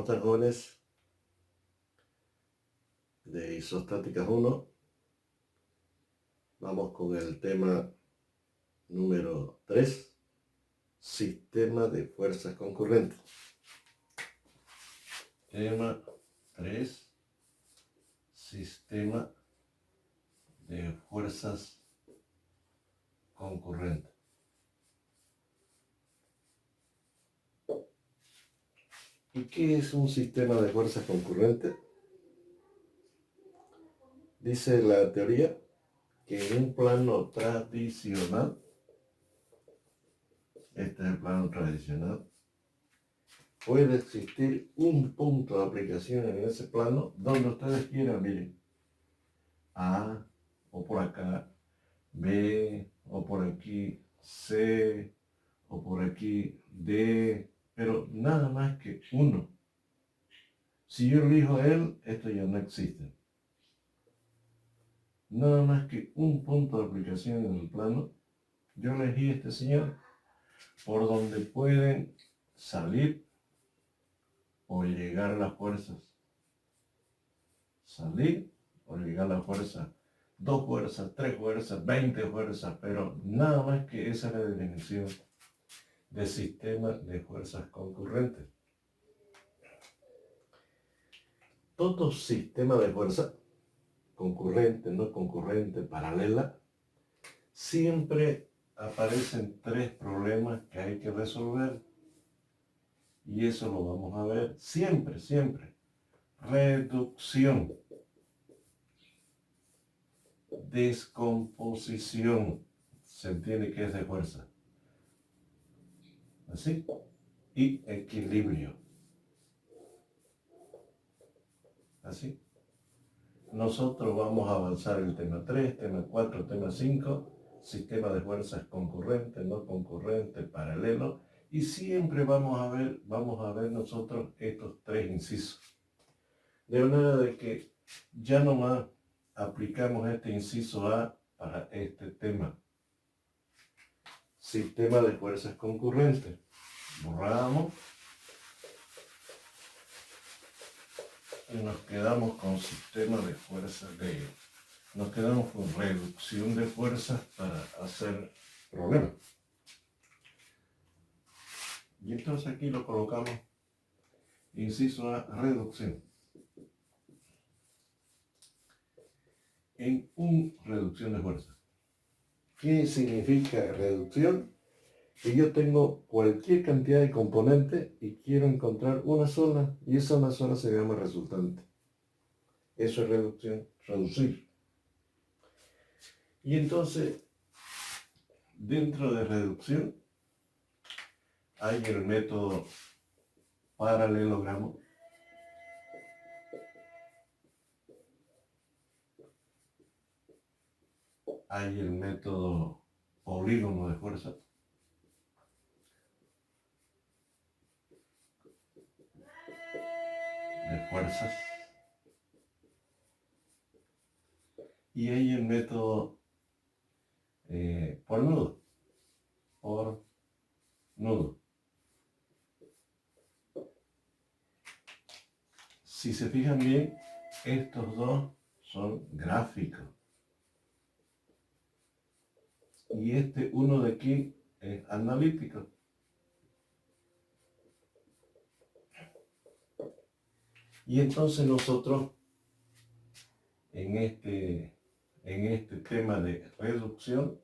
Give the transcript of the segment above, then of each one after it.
están, jóvenes? De Isostáticas 1. Vamos con el tema número 3. Sistema de fuerzas concurrentes. Tema 3. Sistema de fuerzas concurrentes. ¿Y qué es un sistema de fuerzas concurrentes? Dice la teoría que en un plano tradicional, este es el plano tradicional, puede existir un punto de aplicación en ese plano donde ustedes quieran, miren, A, o por acá, B, o por aquí, C, o por aquí, D, pero nada más que uno. Si yo elijo él, esto ya no existe. Nada más que un punto de aplicación en el plano. Yo elegí este señor por donde pueden salir o llegar las fuerzas. Salir o llegar las fuerzas. 2 fuerzas, 3 fuerzas, 20 fuerzas, pero nada más que esa es la definición de sistema de fuerzas concurrentes. Todo sistema de fuerza, concurrente, no concurrente, paralela, siempre aparecen 3 problemas que hay que resolver. Y eso lo vamos a ver siempre, siempre. Reducción, descomposición, se entiende que es de fuerza. ¿Así? Y equilibrio. ¿Así? Nosotros vamos a avanzar el tema 3, tema 4, tema 5, sistema de fuerzas concurrente, no concurrente, paralelo, y siempre vamos a ver nosotros estos 3 incisos. De manera de que ya nomás aplicamos este inciso A para este tema. Sistema de fuerzas concurrentes. Borramos. Y nos quedamos con sistema de fuerzas nos quedamos con reducción de fuerzas para hacer problemas. Y entonces aquí lo colocamos, inciso A, reducción. En una reducción de fuerzas. ¿Qué significa reducción? Que yo tengo cualquier cantidad de componentes y quiero encontrar una sola, y esa una sola se llama resultante. Eso es reducción, reducir. Y entonces, dentro de reducción, hay el método paralelogramo. Hay el método polígono de fuerza. Y hay el método por nudo. Si se fijan bien, estos dos son gráficos. Y este uno de aquí es analítico. Y entonces nosotros en este tema de reducción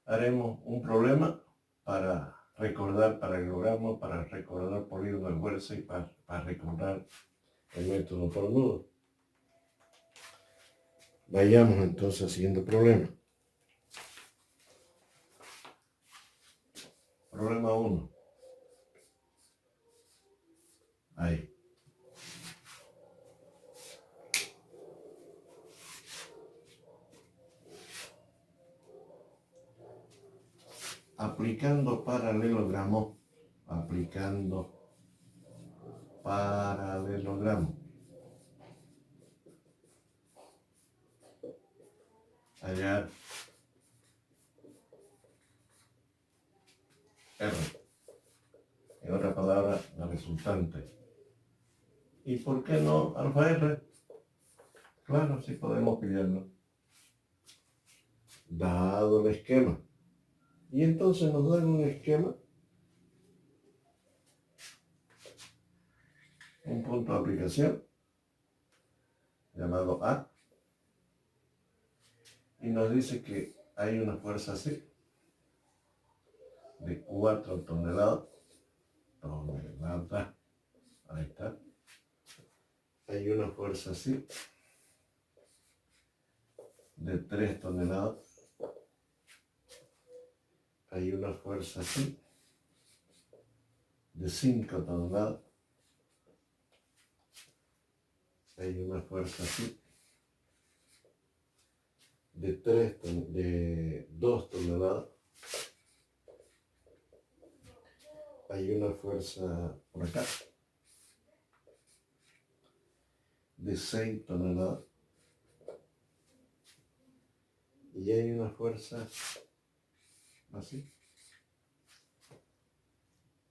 haremos un problema para recordar paralelogramo, para recordar polígono de fuerza y para recordar el método por nudo. Vayamos entonces al siguiente problema. Problema 1. Ahí. Aplicando paralelogramo. Hallar R. En otra palabra, la resultante. ¿Y por qué no alfa R? Claro, sí podemos pillarlo. Dado el esquema. Y entonces nos dan un esquema, un punto de aplicación, llamado A, y nos dice que hay una fuerza así, de 4 toneladas, ahí está. Hay una fuerza así, de 3 toneladas. Hay una fuerza así, de 5 toneladas. Hay una fuerza así, de 2 toneladas. Hay una fuerza por acá, de 6 toneladas. Y hay una fuerza así,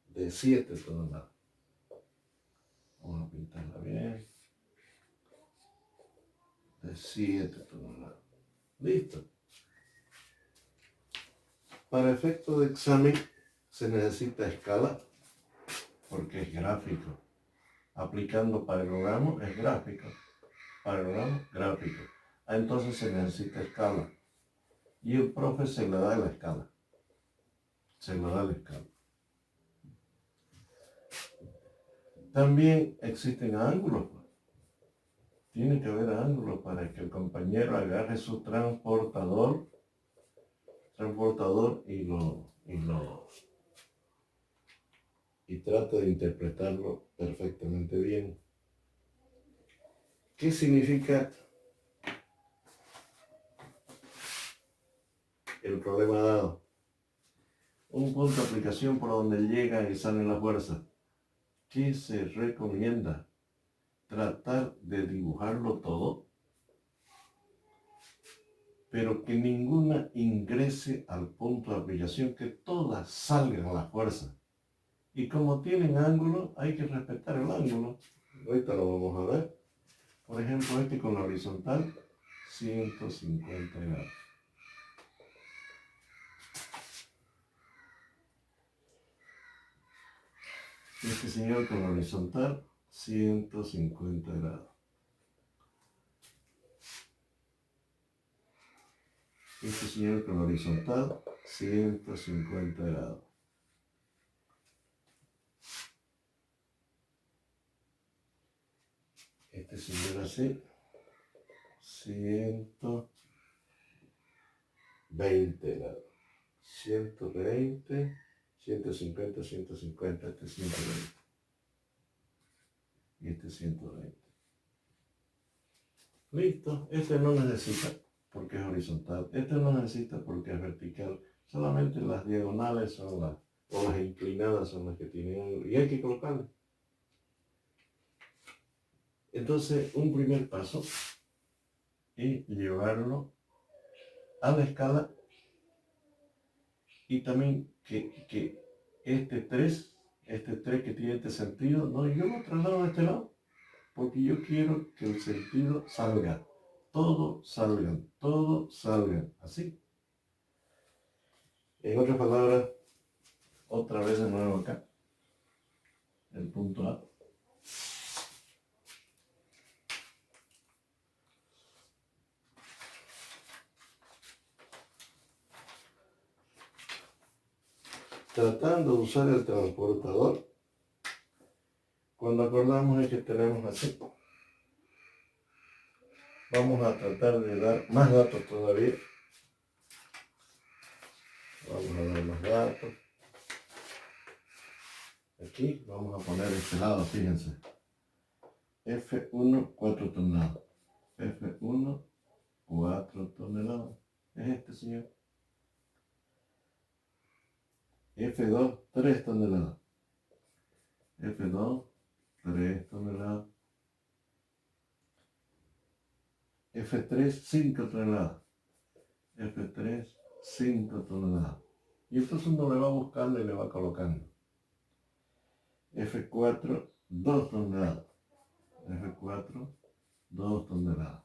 de 7 toneladas. Vamos a pintarla bien. De 7 toneladas. Listo. Para efecto de examen se necesita escala, porque es gráfico. Aplicando paralelogramo es gráfico. Paralelogramo, gráfico. Entonces se necesita escala. Y el profe se le da la escala. Se le da la escala. También existen ángulos. Tiene que haber ángulos para que el compañero agarre su transportador y trate de interpretarlo perfectamente bien. ¿Qué significa el problema dado? Un punto de aplicación por donde llega y sale la fuerza. ¿Qué se recomienda? Tratar de dibujarlo todo, pero que ninguna ingrese al punto de aplicación, que todas salgan a la fuerza. Y como tienen ángulo, hay que respetar el ángulo. Ahorita lo vamos a ver. Por ejemplo, este con la horizontal, 150 grados. Este señor con la horizontal, 150 grados. Este señor con la horizontal, 150 grados. Este señor así, 120 grados. 120, 150, 150, este 120. Y este 120. Listo, este no necesita porque es horizontal. Este no necesita porque es vertical. Solamente las diagonales son o las inclinadas son las que tienen, y hay que colocarle. Entonces, un primer paso es llevarlo a la escala, y también que este 3 que tiene este sentido, no, yo lo traslado a este lado, porque yo quiero que el sentido salga. Todo salgan, así. En otras palabras, otra vez de nuevo acá, el punto A. Tratando de usar el transportador, cuando acordamos es que tenemos así. Vamos a tratar de dar más datos todavía. Vamos a dar más datos. Aquí vamos a poner este lado, fíjense. F1, 4 toneladas. F1, 4 toneladas. Es este, señor. F2, 3 toneladas. F2, 3 toneladas. F3, 5 toneladas. F3, 5 toneladas. Y entonces uno le va buscando y le va colocando. F4, 2 toneladas. F4, 2 toneladas.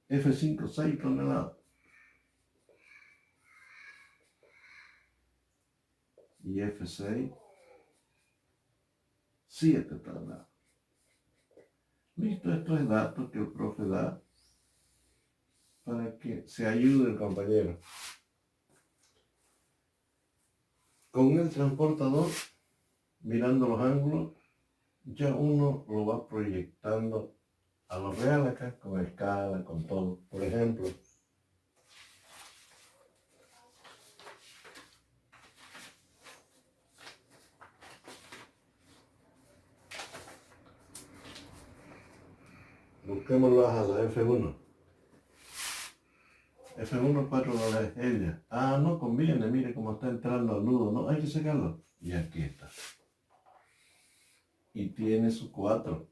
F5, 6 toneladas. Y F6, 7 toneladas. Listo, esto es datos que el profe da para que se ayude el compañero. Con el transportador, mirando los ángulos, ya uno lo va proyectando a lo real acá, con escala, con todo. Por ejemplo, busquémoslo a la F1. F1, 4 dólares ella. Ah, no conviene, mire cómo está entrando al nudo, ¿no? Hay que sacarlo. Y aquí está. Y tiene su 4.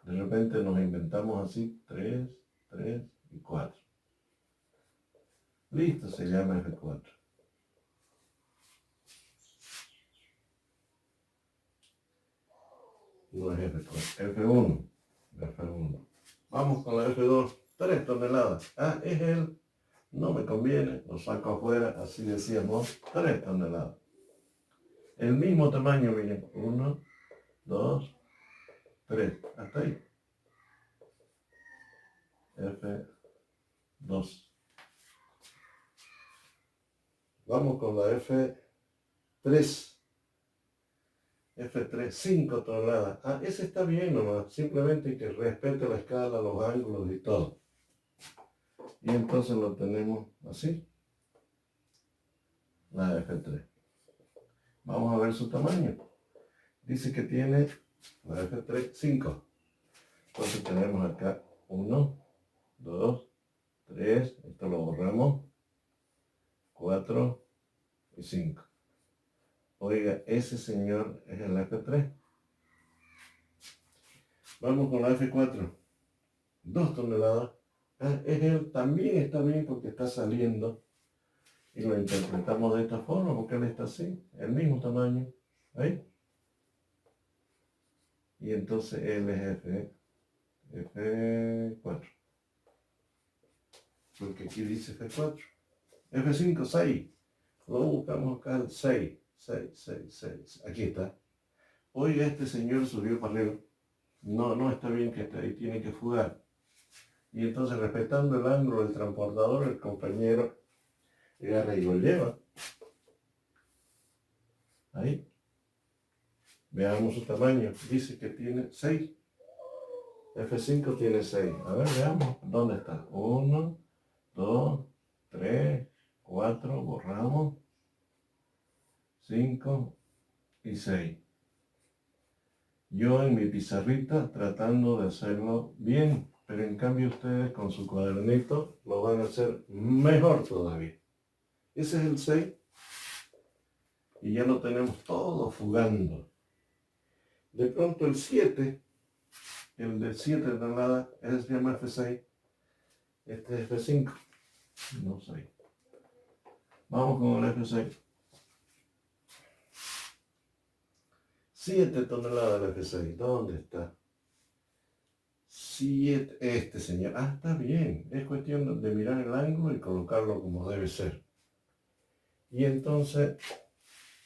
De repente nos inventamos así, 3, 3 y 4. Listo, se llama F4. No es F4, F1. F1. Vamos con la F2. 3 toneladas. Ah, es él. No me conviene, lo saco afuera, así decíamos, 3 toneladas. El mismo tamaño, miren, 1, 2, 3, hasta ahí. F2. Vamos con la F3. F3, 5 toneladas. Ah, ese está bien nomás, simplemente que respete la escala, los ángulos y todo. Y entonces lo tenemos así. La F3. Vamos a ver su tamaño. Dice que tiene la F3, 5. Entonces tenemos acá 1, 2, 3, esto lo borramos, 4 y 5. Oiga, ese señor es el F3. Vamos con la F4. 2 toneladas. Ah, es él, también está bien porque está saliendo. Y lo interpretamos de esta forma porque él está así, el mismo tamaño. ¿Ahí? Y entonces él es F4. Porque aquí dice F4. F5, 6. Lo buscamos acá el 6. 6, 6, 6. Aquí está. Oiga, este señor subió para arriba. No está bien que esté ahí, tiene que fugar. Y entonces, respetando el ángulo del transportador, el compañero agarra y lo lleva. Ahí. Veamos su tamaño. Dice que tiene 6. F5 tiene 6. A ver, veamos. ¿Dónde está? 1, 2, 3, 4. Borramos. 5 y 6. Yo en mi pizarrita tratando de hacerlo bien, pero en cambio ustedes con su cuadernito lo van a hacer mejor todavía. Ese es el 6 y ya lo tenemos todo fugando. De pronto el 7, el de 7 toneladas, ese se llama F6, este es F5, no sé. Vamos con el F6. 7 toneladas el F6, ¿dónde está? 7, este señor, está bien, es cuestión de mirar el ángulo y colocarlo como debe ser. Y entonces,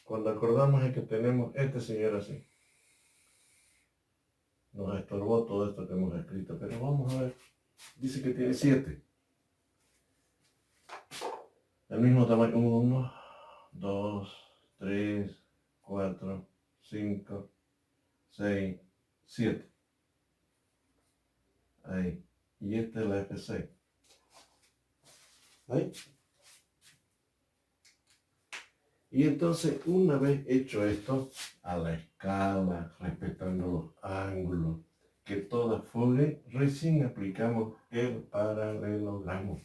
cuando acordamos es que tenemos este señor así. Nos estorbó todo esto que hemos escrito, pero vamos a ver. Dice que tiene 7. El mismo tamaño, 1, 2, 3, 4, 5, 6, 7. Ahí. Y esta es la F6. Ahí. Y entonces, una vez hecho esto, a la escala, respetando los ángulos, que todas fugue, recién aplicamos el paralelogramo.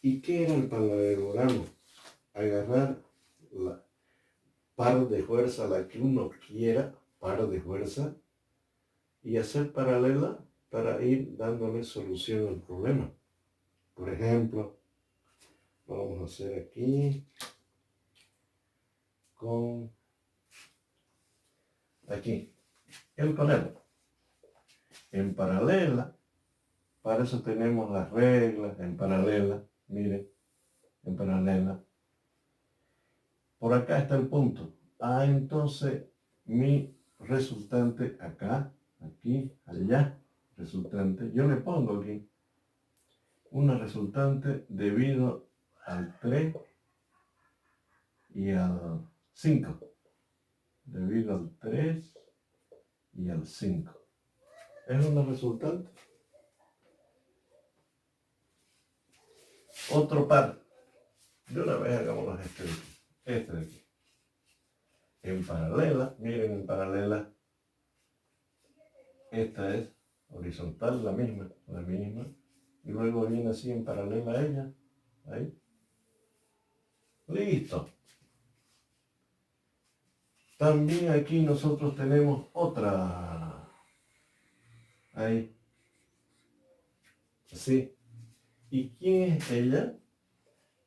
¿Y qué era el paralelogramo? Agarrar la par de fuerza, la que uno quiera, par de fuerza, y hacer paralela para ir dándole solución al problema. Por ejemplo, vamos a hacer aquí con aquí, él con él. En paralela, para eso tenemos las reglas en paralela, miren, en paralela. Por acá está el punto. Ah, entonces mi resultante acá, aquí, allá, resultante, yo le pongo aquí una resultante debido al 3 y al 5. Debido al 3 y al 5. Es una resultante. Otro par. De una vez hagamos este de aquí. Este de aquí. En paralela, miren en paralela. Esta es horizontal, la misma. Y luego viene así en paralela a ella. Ahí. Listo. También aquí nosotros tenemos otra. Ahí. Así. ¿Y quién es ella?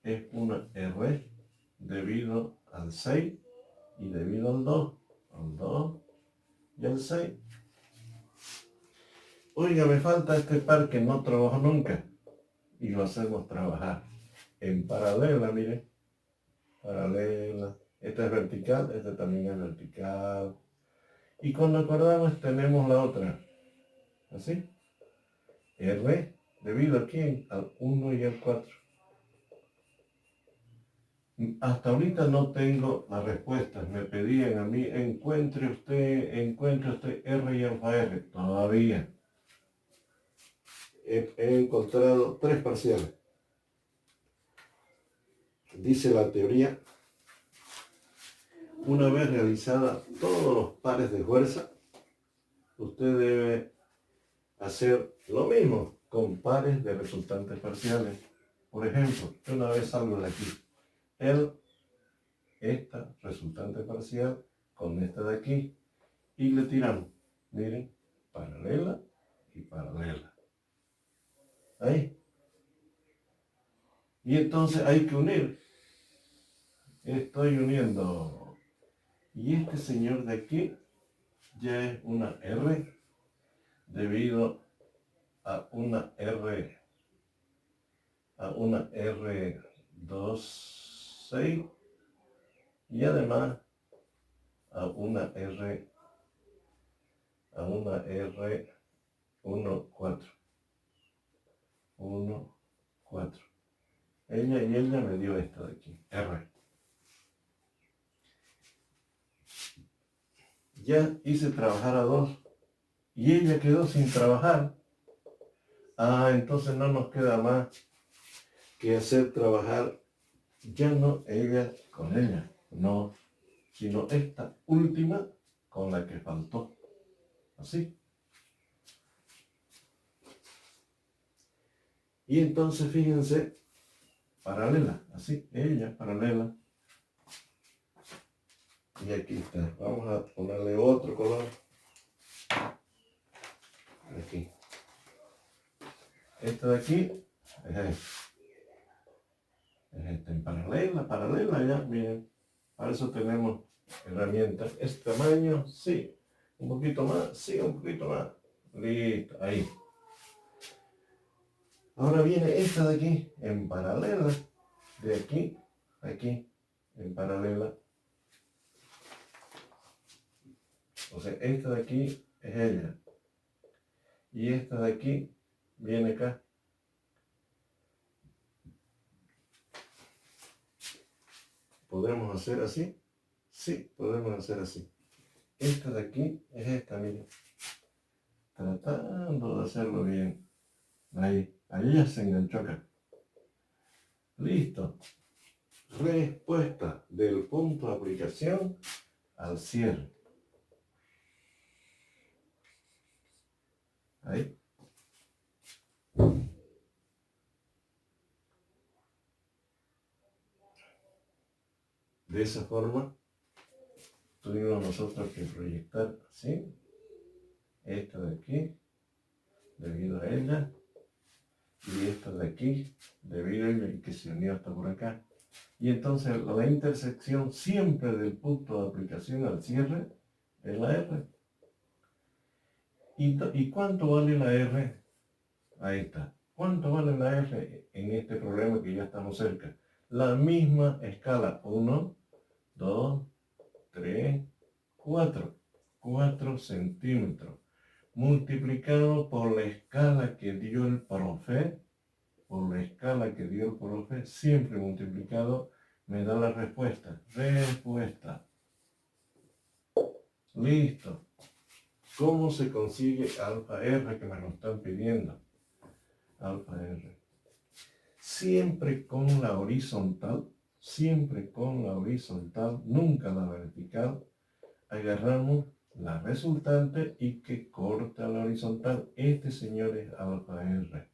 Es una R debido al 6 y debido al 2. Al 2 y al 6. Oiga, me falta este par que no trabajo nunca. Y lo hacemos trabajar en paralela, miren. Paralela. Esta es vertical, esta también es vertical. Y cuando acordamos tenemos la otra. Así. R debido a quién? Al 1 y al 4. Hasta ahorita no tengo las respuestas. Me pedían a mí, encuentre usted R y alfa R. Todavía. He encontrado 3 parciales. Dice la teoría, una vez realizada todos los pares de fuerza, usted debe hacer lo mismo con pares de resultantes parciales. Por ejemplo, yo una vez salgo de aquí. Esta resultante parcial con esta de aquí y le tiramos, miren, paralela y paralela. Ahí. Y entonces hay que unir. Estoy uniendo. Y este señor de aquí ya es una R debido a una R2,6 y además a una R1,4. 1,4. Ella me dio esta de aquí, R. Ya hice trabajar a 2 y ella quedó sin trabajar. Ah, entonces no nos queda más que hacer trabajar ya no ella con ella, no, sino esta última con la que faltó. Así. Y entonces fíjense, paralela, así, ella paralela. Y aquí está. Vamos a ponerle otro color. Aquí. Este de aquí es este. Es este en paralela ya, miren. Para eso tenemos herramientas. Este tamaño, sí. Un poquito más, sí, un poquito más. Listo, ahí. Ahora viene esta de aquí en paralela. De aquí a aquí, en paralela. O sea, esta de aquí es ella. Y esta de aquí viene acá. ¿Podemos hacer así? Sí, podemos hacer así. Esta de aquí es esta, miren. Tratando de hacerlo bien. Ahí ya se enganchó acá. Listo. Respuesta del punto de aplicación al cierre. Ahí. De esa forma, tuvimos nosotros que proyectar así. Esta de aquí, debido a ella. Y esta de aquí, debido a ella, que se unió hasta por acá. Y entonces la intersección siempre del punto de aplicación al cierre es la R. ¿Y cuánto vale la R? Ahí está. ¿Cuánto vale la R en este problema que ya estamos cerca? La misma escala. 1, 2, 3, 4. 4 centímetros. Multiplicado por la escala que dio el profe. Por la escala que dio el profe. Siempre multiplicado. Me da la respuesta. Respuesta. Listo. ¿Cómo se consigue alfa R que me lo están pidiendo? Alfa R. Siempre con la horizontal, nunca la vertical. Agarramos la resultante y que corta la horizontal. Este, señor, es alfa R.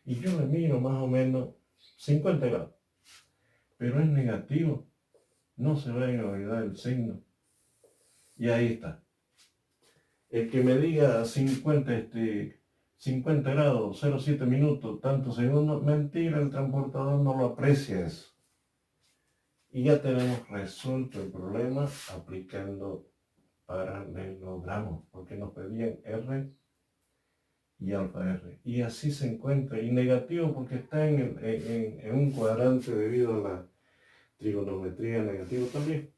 Y yo le miro más o menos 50 grados. Pero es negativo. No se vayan a olvidar el signo. Y ahí está. El que me diga 50 grados, 0,7 minutos, tantos segundos, mentira, el transportador no lo aprecia eso. Y ya tenemos resuelto el problema aplicando paralelogramos, porque nos pedían R y alfa R. Y así se encuentra, y negativo porque está en un cuadrante debido a la trigonometría negativo también.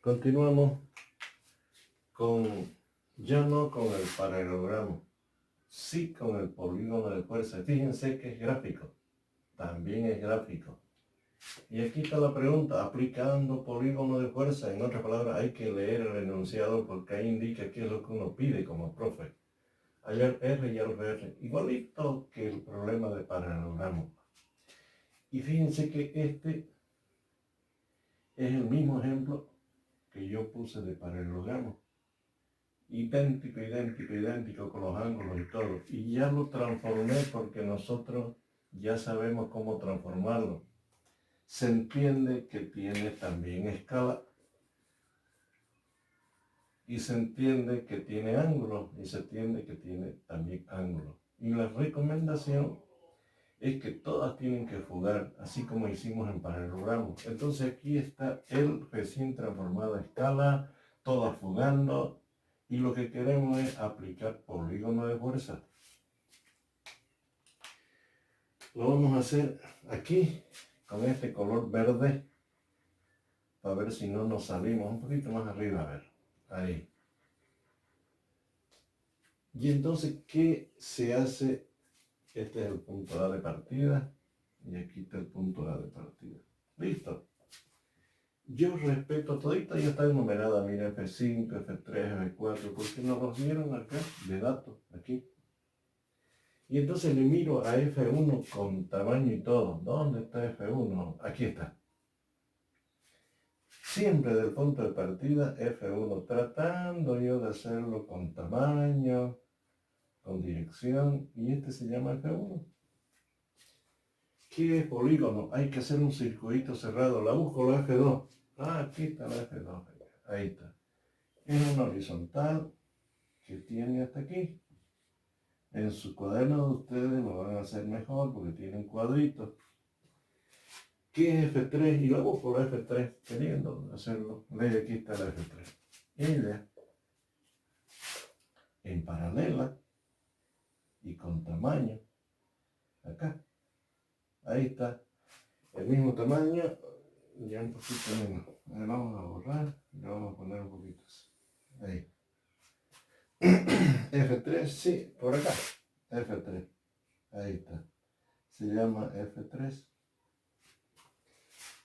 Continuamos ya no con el paralelogramo, sí con el polígono de fuerza. Fíjense que es gráfico, también es gráfico. Y aquí está la pregunta, aplicando polígono de fuerza, en otras palabras, hay que leer el enunciado porque ahí indica qué es lo que uno pide como profe. Hay el R y el R, igualito que el problema de paralelogramo. Y fíjense que este es el mismo ejemplo que yo puse de paralelogramo. Idéntico con los ángulos y todo. Y ya lo transformé porque nosotros ya sabemos cómo transformarlo. Se entiende que tiene también escala. Y se entiende que tiene ángulo. Y se entiende que tiene también ángulo. Y la recomendación es que todas tienen que fugar, así como hicimos en paralelogramo. Entonces aquí está el recién transformada escala, todas fugando. Y lo que queremos es aplicar polígono de fuerza. Lo vamos a hacer aquí, con este color verde, para ver si no nos salimos un poquito más arriba, a ver, ahí. Y entonces, ¿qué se hace? Este es el punto A de partida, y aquí está el punto A de partida. Listo. Yo respeto todita, ya está enumerada, mira, F5, F3, F4, porque nos los dieron acá, de datos, aquí. Y entonces le miro a F1 con tamaño y todo. ¿Dónde está F1? Aquí está. Siempre del punto de partida F1, tratando yo de hacerlo con tamaño, con dirección, y este se llama F1. ¿Qué es polígono? Hay que hacer un circuito cerrado. La busco la F2. Ah, aquí está la F2. Ahí está. Es una horizontal que tiene hasta aquí. En su cuaderno de ustedes lo van a hacer mejor porque tienen cuadritos. ¿Qué es F3? Y la busco la F3, queriendo hacerlo. Ve, aquí está la F3. Ella, en paralela y con tamaño, acá. Ahí está. El mismo tamaño, ya un poquito menos. Ahora vamos a borrar y lo vamos a poner un poquito así. Ahí. F3, sí, por acá. F3. Ahí está. Se llama F3.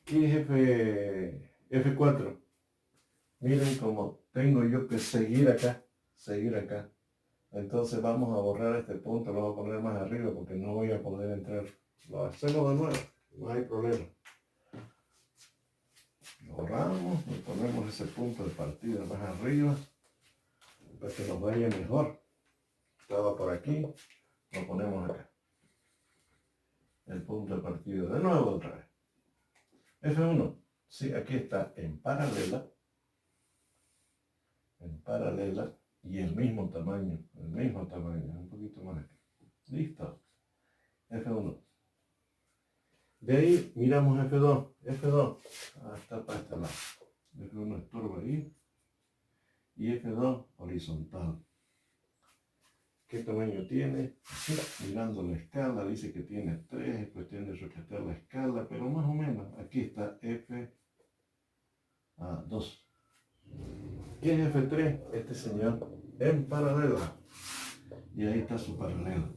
¿Qué es F4? Miren cómo tengo yo que seguir acá. Entonces vamos a borrar este punto, lo voy a poner más arriba porque no voy a poder entrar. Lo hacemos de nuevo, no hay problema. Lo borramos y ponemos ese punto de partida más arriba para que nos vaya mejor. Estaba por aquí, lo ponemos acá. El punto de partida de nuevo otra vez. F1, sí, aquí está en paralela y el mismo tamaño, un poquito más aquí. Listo. F1. De ahí miramos F2, está para este lado. F1 estorba ahí. y F2 horizontal. ¿Qué tamaño tiene? Aquí, mirando la escala, dice que tiene 3, es cuestión de respetar la escala, pero más o menos, aquí está F2. ¿Qué es F3? Este señor en paralela. Y ahí está su paralela.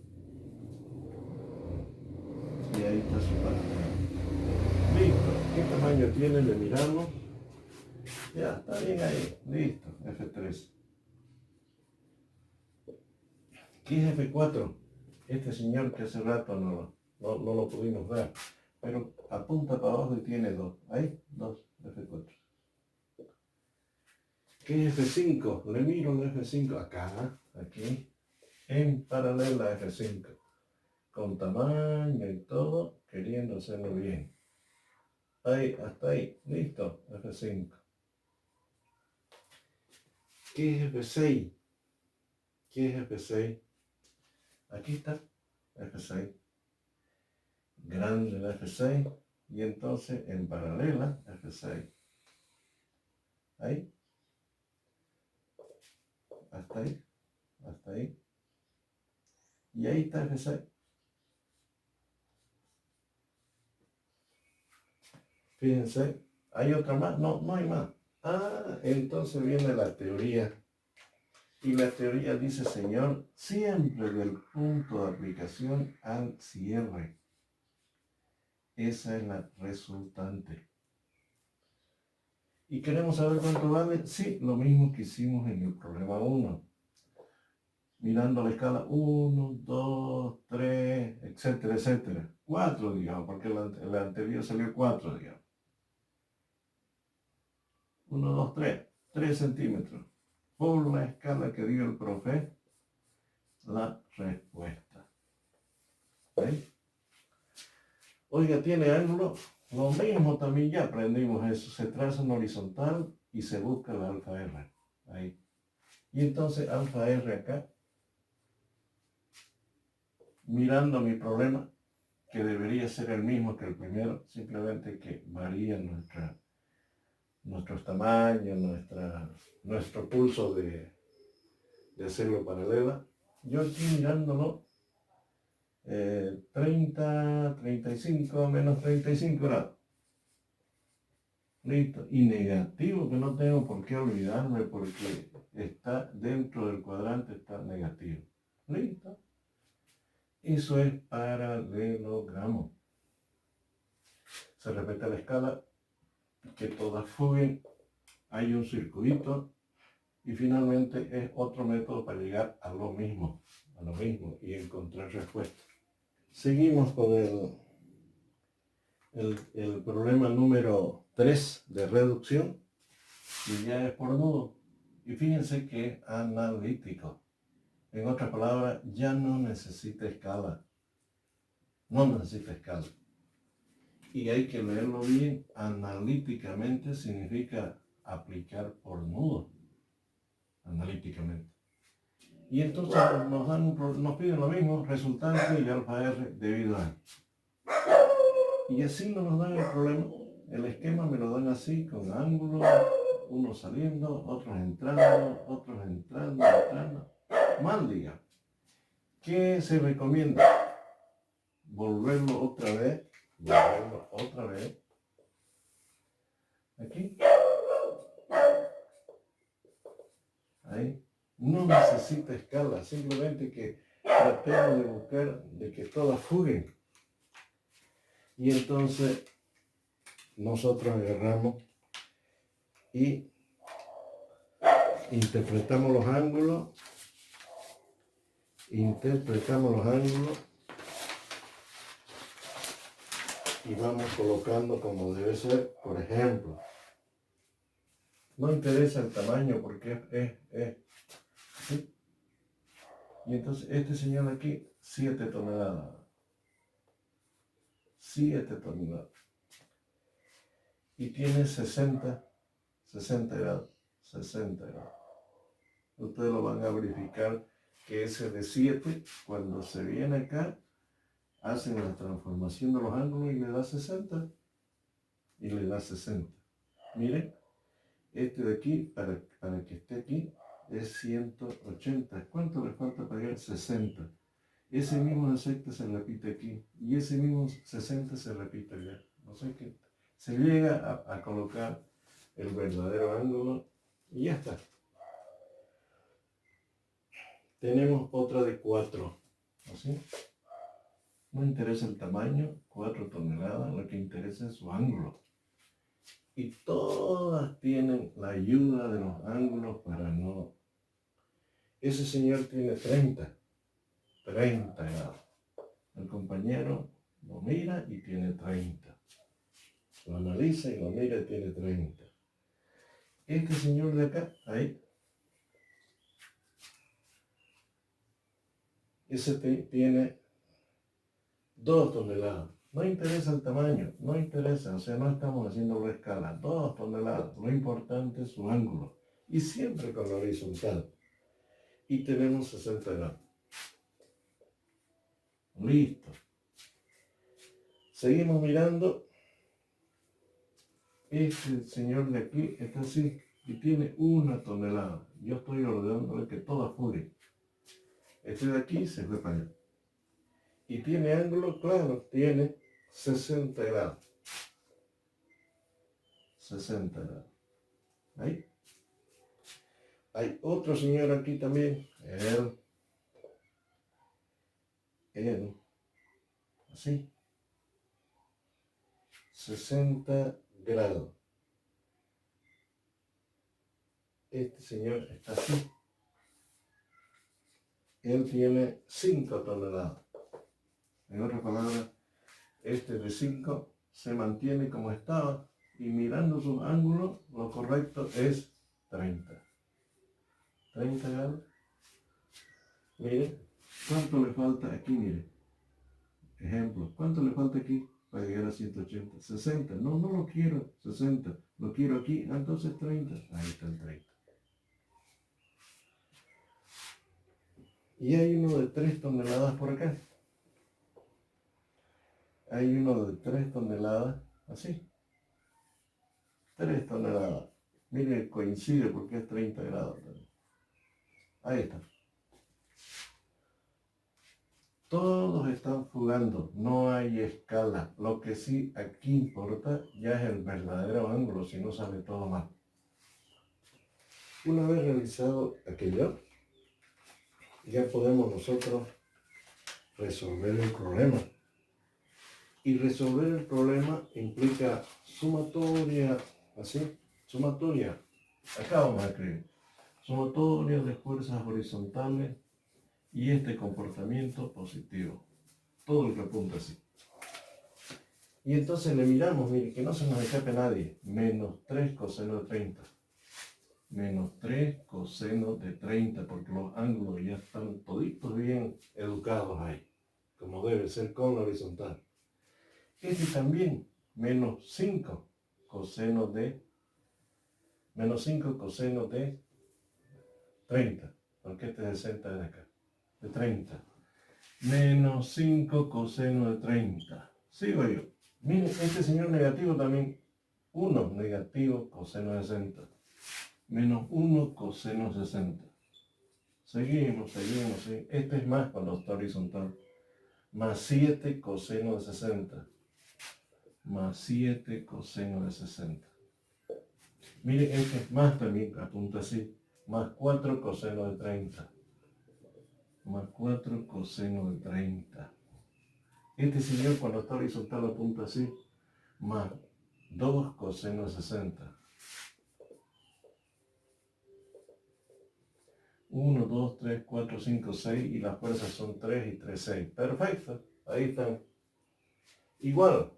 Y ahí está su paralela. Listo. ¿Qué tamaño tiene? Le miramos. Ya, está bien ahí. Listo. F3. ¿Qué es F4? Este señor que hace rato no lo pudimos ver. Pero apunta para abajo y tiene 2. Ahí, 2. F4. ¿Qué es F5? Le miro el F5 acá, aquí, en paralela a F5. Con tamaño y todo, queriendo hacerlo bien. Ahí, hasta ahí, listo, F5. ¿Qué es F6? ¿Qué es F6? Aquí está, F6. Grande la F6, y entonces en paralela, F6. Ahí, hasta ahí, hasta ahí. Y ahí está F6. Fíjense, ¿hay otra más? No, no hay más. Entonces viene la teoría. Y la teoría dice, señor, siempre del punto de aplicación al cierre. Esa es la resultante. ¿Y queremos saber cuánto vale? Sí, lo mismo que hicimos en el problema 1. Mirando la escala 1, 2, 3, etcétera, etcétera. 4, digamos, porque el anterior salió 4, digamos. 1, 2, 3. 3 centímetros. Por la escala que dio el profe, la respuesta. ¿Veis? Oiga, ¿tiene ángulo? Lo mismo también ya aprendimos eso. Se traza en horizontal y se busca la alfa R. Ahí. Y entonces alfa R acá, mirando mi problema, que debería ser el mismo que el primero, simplemente que varía nuestros tamaños, nuestro pulso de hacerlo paralela. Yo aquí mirándolo, 30, 35, menos 35 grados. Listo. Y negativo, que no tengo por qué olvidarme porque está dentro del cuadrante, está negativo. Listo. Eso es paralelogramo. Se repite la escala, que todas fuguen, hay un circuito y finalmente es otro método para llegar a lo mismo y encontrar respuesta. Seguimos con el problema número 3 de reducción, y ya es por nudo. Y fíjense que es analítico. En otras palabras, ya no necesita escala. No necesita escala. Y hay que leerlo bien. Analíticamente significa aplicar por nudo. Analíticamente. Y entonces nos piden lo mismo, resultante y alfa R debido a. Y así no nos dan el problema. El esquema me lo dan así, con ángulos, unos saliendo, otros entrando. Mal, diga. ¿Qué se recomienda? Volverlo otra vez. Aquí. Ahí. No necesita escala, simplemente que tratemos de buscar de que todas fuguen. Y entonces nosotros agarramos y interpretamos los ángulos y vamos colocando como debe ser. Por ejemplo, no interesa el tamaño porque es ¿sí? Y entonces este señor aquí, 7 toneladas. 7 toneladas. Y tiene 60 grados. 60 grados. Ustedes lo van a verificar que ese de 7, cuando se viene acá, hacen la transformación de los ángulos y le da 60. Miren, Este de aquí, para que esté aquí, es 180. ¿Cuánto le falta pagar? 60. Ese mismo 60 se repite aquí y ese mismo 60 se repite allá. No sé qué. Se llega a colocar el verdadero ángulo y ya está. Tenemos otra de 4. ¿Así? No interesa el tamaño, 4 toneladas, lo que interesa es su ángulo. Y todas tienen la ayuda de los ángulos para no... Ese señor tiene 30 grados. El compañero lo mira y tiene 30. Lo analiza y lo mira y tiene 30. Este señor de acá, ahí, ese tiene 2 toneladas. No interesa el tamaño, no interesa, o sea, no estamos haciendo una escala. 2 toneladas, lo importante es su ángulo. Y siempre con la horizontal. Y tenemos 60 grados. Listo. Seguimos mirando. Este señor de aquí está así y tiene 1 tonelada. Yo estoy ordenándole que toda fugue. Este de aquí se fue para allá. Y tiene ángulo, claro, tiene 60 grados. 60 grados. Ahí. Hay otro señor aquí también. Él. Así. 60 grados. Este señor está así. Él tiene 5 toneladas. En otras palabras, este de 5 se mantiene como estaba y mirando sus ángulos, lo correcto es 30. 30 grados. Mire, ¿cuánto le falta aquí? Mire, ejemplo, ¿cuánto le falta aquí para llegar a 180? 60. No, no lo quiero 60. Lo quiero aquí, entonces 30. Ahí está el 30. Y hay uno de 3 toneladas por acá. Hay uno de 3 toneladas, así. 3 toneladas. Mire, coincide porque es 30 grados también. Ahí está. Todos están fugando, no hay escala. Lo que sí aquí importa ya es el verdadero ángulo, si no sale todo mal. Una vez realizado aquello, ya podemos nosotros resolver el problema. Y resolver el problema implica sumatoria, así, sumatoria. Acá vamos a escribir. Sumatoria de fuerzas horizontales y este comportamiento positivo. Todo lo que apunta así. Y entonces le miramos, mire, que no se nos escape nadie. Menos 3 coseno de 30. Menos 3 coseno de 30, porque los ángulos ya están toditos bien educados ahí, como debe ser con la horizontal. Este también, menos 5 coseno de 30, porque este es 60 de acá, de 30. Menos 5 coseno de 30. Sigo yo. Miren, este señor negativo también, 1 negativo coseno de 60. Menos 1 coseno 60. Seguimos. ¿Sí? Este es más cuando está horizontal. Más 7 coseno de 60. Más 7 coseno de 60. Mire, este es más también, apunta así. Más 4 coseno de 30. Más 4 coseno de 30. Este señor cuando está horizontal apunta así. Más 2 coseno de 60. 1, 2, 3, 4, 5, 6 y las fuerzas son 3 y 3, 6. Perfecto, ahí están. Igual,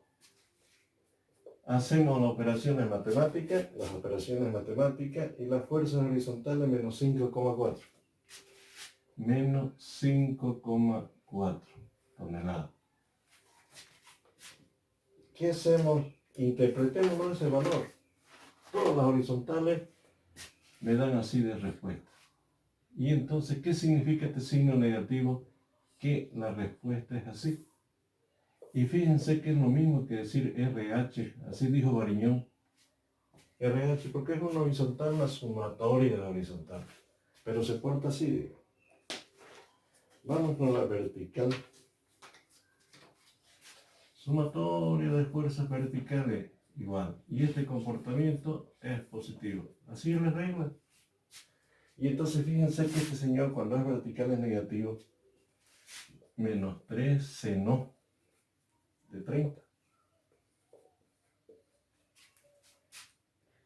hacemos las operaciones matemáticas y las fuerzas horizontales menos 5,4. Menos 5,4 toneladas. ¿Qué hacemos? Interpretémoslo ese valor. Todas las horizontales me dan así de respuesta. Y entonces, ¿qué significa este signo negativo? Que la respuesta es así. Y fíjense que es lo mismo que decir RH, así dijo Bariñón. RH, porque es una horizontal, la sumatoria de la horizontal. Pero se porta así, digo. Vamos con la vertical. Sumatoria de fuerzas verticales, igual. Y este comportamiento es positivo. Así es la regla. Y entonces fíjense que este señor, cuando es vertical, es negativo. Menos 3 seno de 30.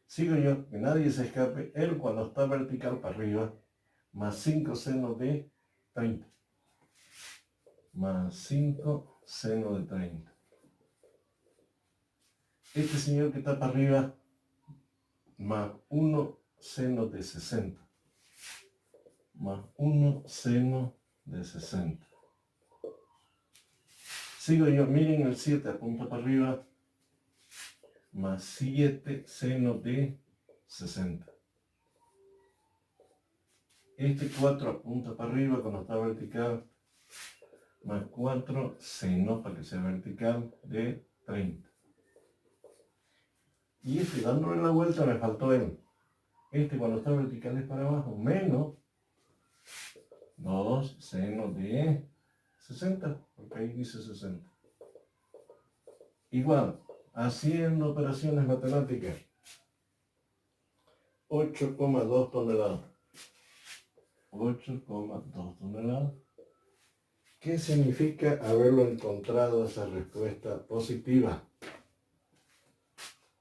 Sigo yo, que nadie se escape. Él, cuando está vertical para arriba, más 5 seno de 30. Más 5 seno de 30. Este señor que está para arriba, más 1 seno de 60. Más 1 seno de 60. Sigo yo, miren el 7, apunta para arriba, más 7 seno de 60. Este 4 apunta para arriba cuando está vertical, más 4 seno para que sea vertical de 30. Y este dándole la vuelta me faltó él. Este cuando está vertical es para abajo, menos 2 seno de 60, porque ahí dice 60. Igual, haciendo operaciones matemáticas, 8,2 toneladas. 8,2 toneladas. ¿Qué significa haberlo encontrado esa respuesta positiva?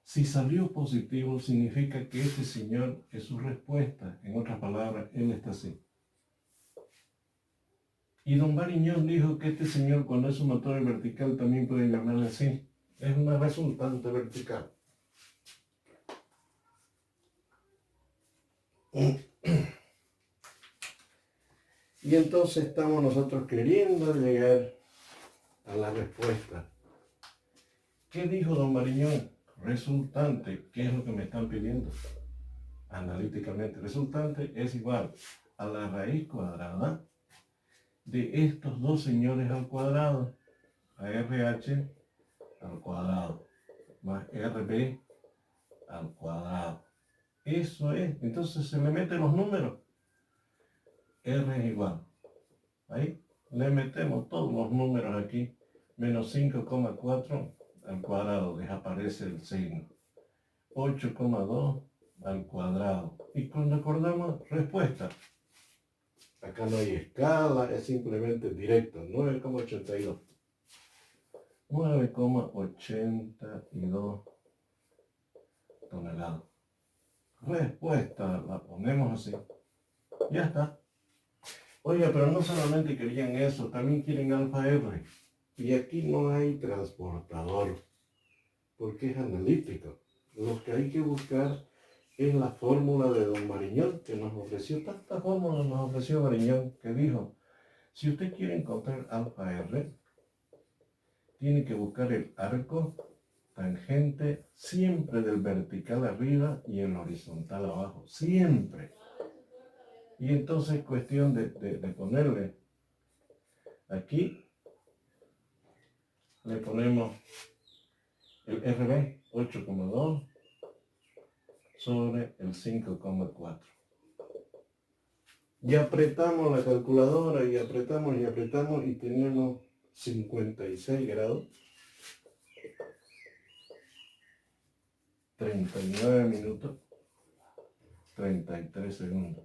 Si salió positivo, significa que este señor es su respuesta. En otras palabras, él está así. Y don Bariñón dijo que este señor, cuando es sumatorio vertical, también puede llamarle así. Es una resultante vertical. Y entonces estamos nosotros queriendo llegar a la respuesta. ¿Qué dijo don Bariñón? Resultante, ¿qué es lo que me están pidiendo? Analíticamente, resultante es igual a la raíz cuadrada de estos dos señores al cuadrado, a RH al cuadrado, más RB al cuadrado. Eso es, entonces se le meten los números. R es igual. Ahí le metemos todos los números aquí. Menos 5,4 al cuadrado, desaparece el signo. 8,2 al cuadrado. Y cuando acordamos respuesta. Acá no hay escala, es simplemente directo. 9,82. 9,82 toneladas. Respuesta, la ponemos así. Ya está. Oiga, pero no solamente querían eso, también quieren alfa R. Y aquí no hay transportador, porque es analítico. Lo que hay que buscar es la fórmula de don Bariñón, que nos ofreció, tanta fórmula nos ofreció Bariñón, que dijo, si usted quiere encontrar alfa R, tiene que buscar el arco tangente siempre del vertical arriba y el horizontal abajo, siempre. Y entonces es cuestión de ponerle aquí, le ponemos el RB 8,2 sobre el 5,4. Y apretamos la calculadora y apretamos y tenemos 56 grados, 39 minutos, 33 segundos.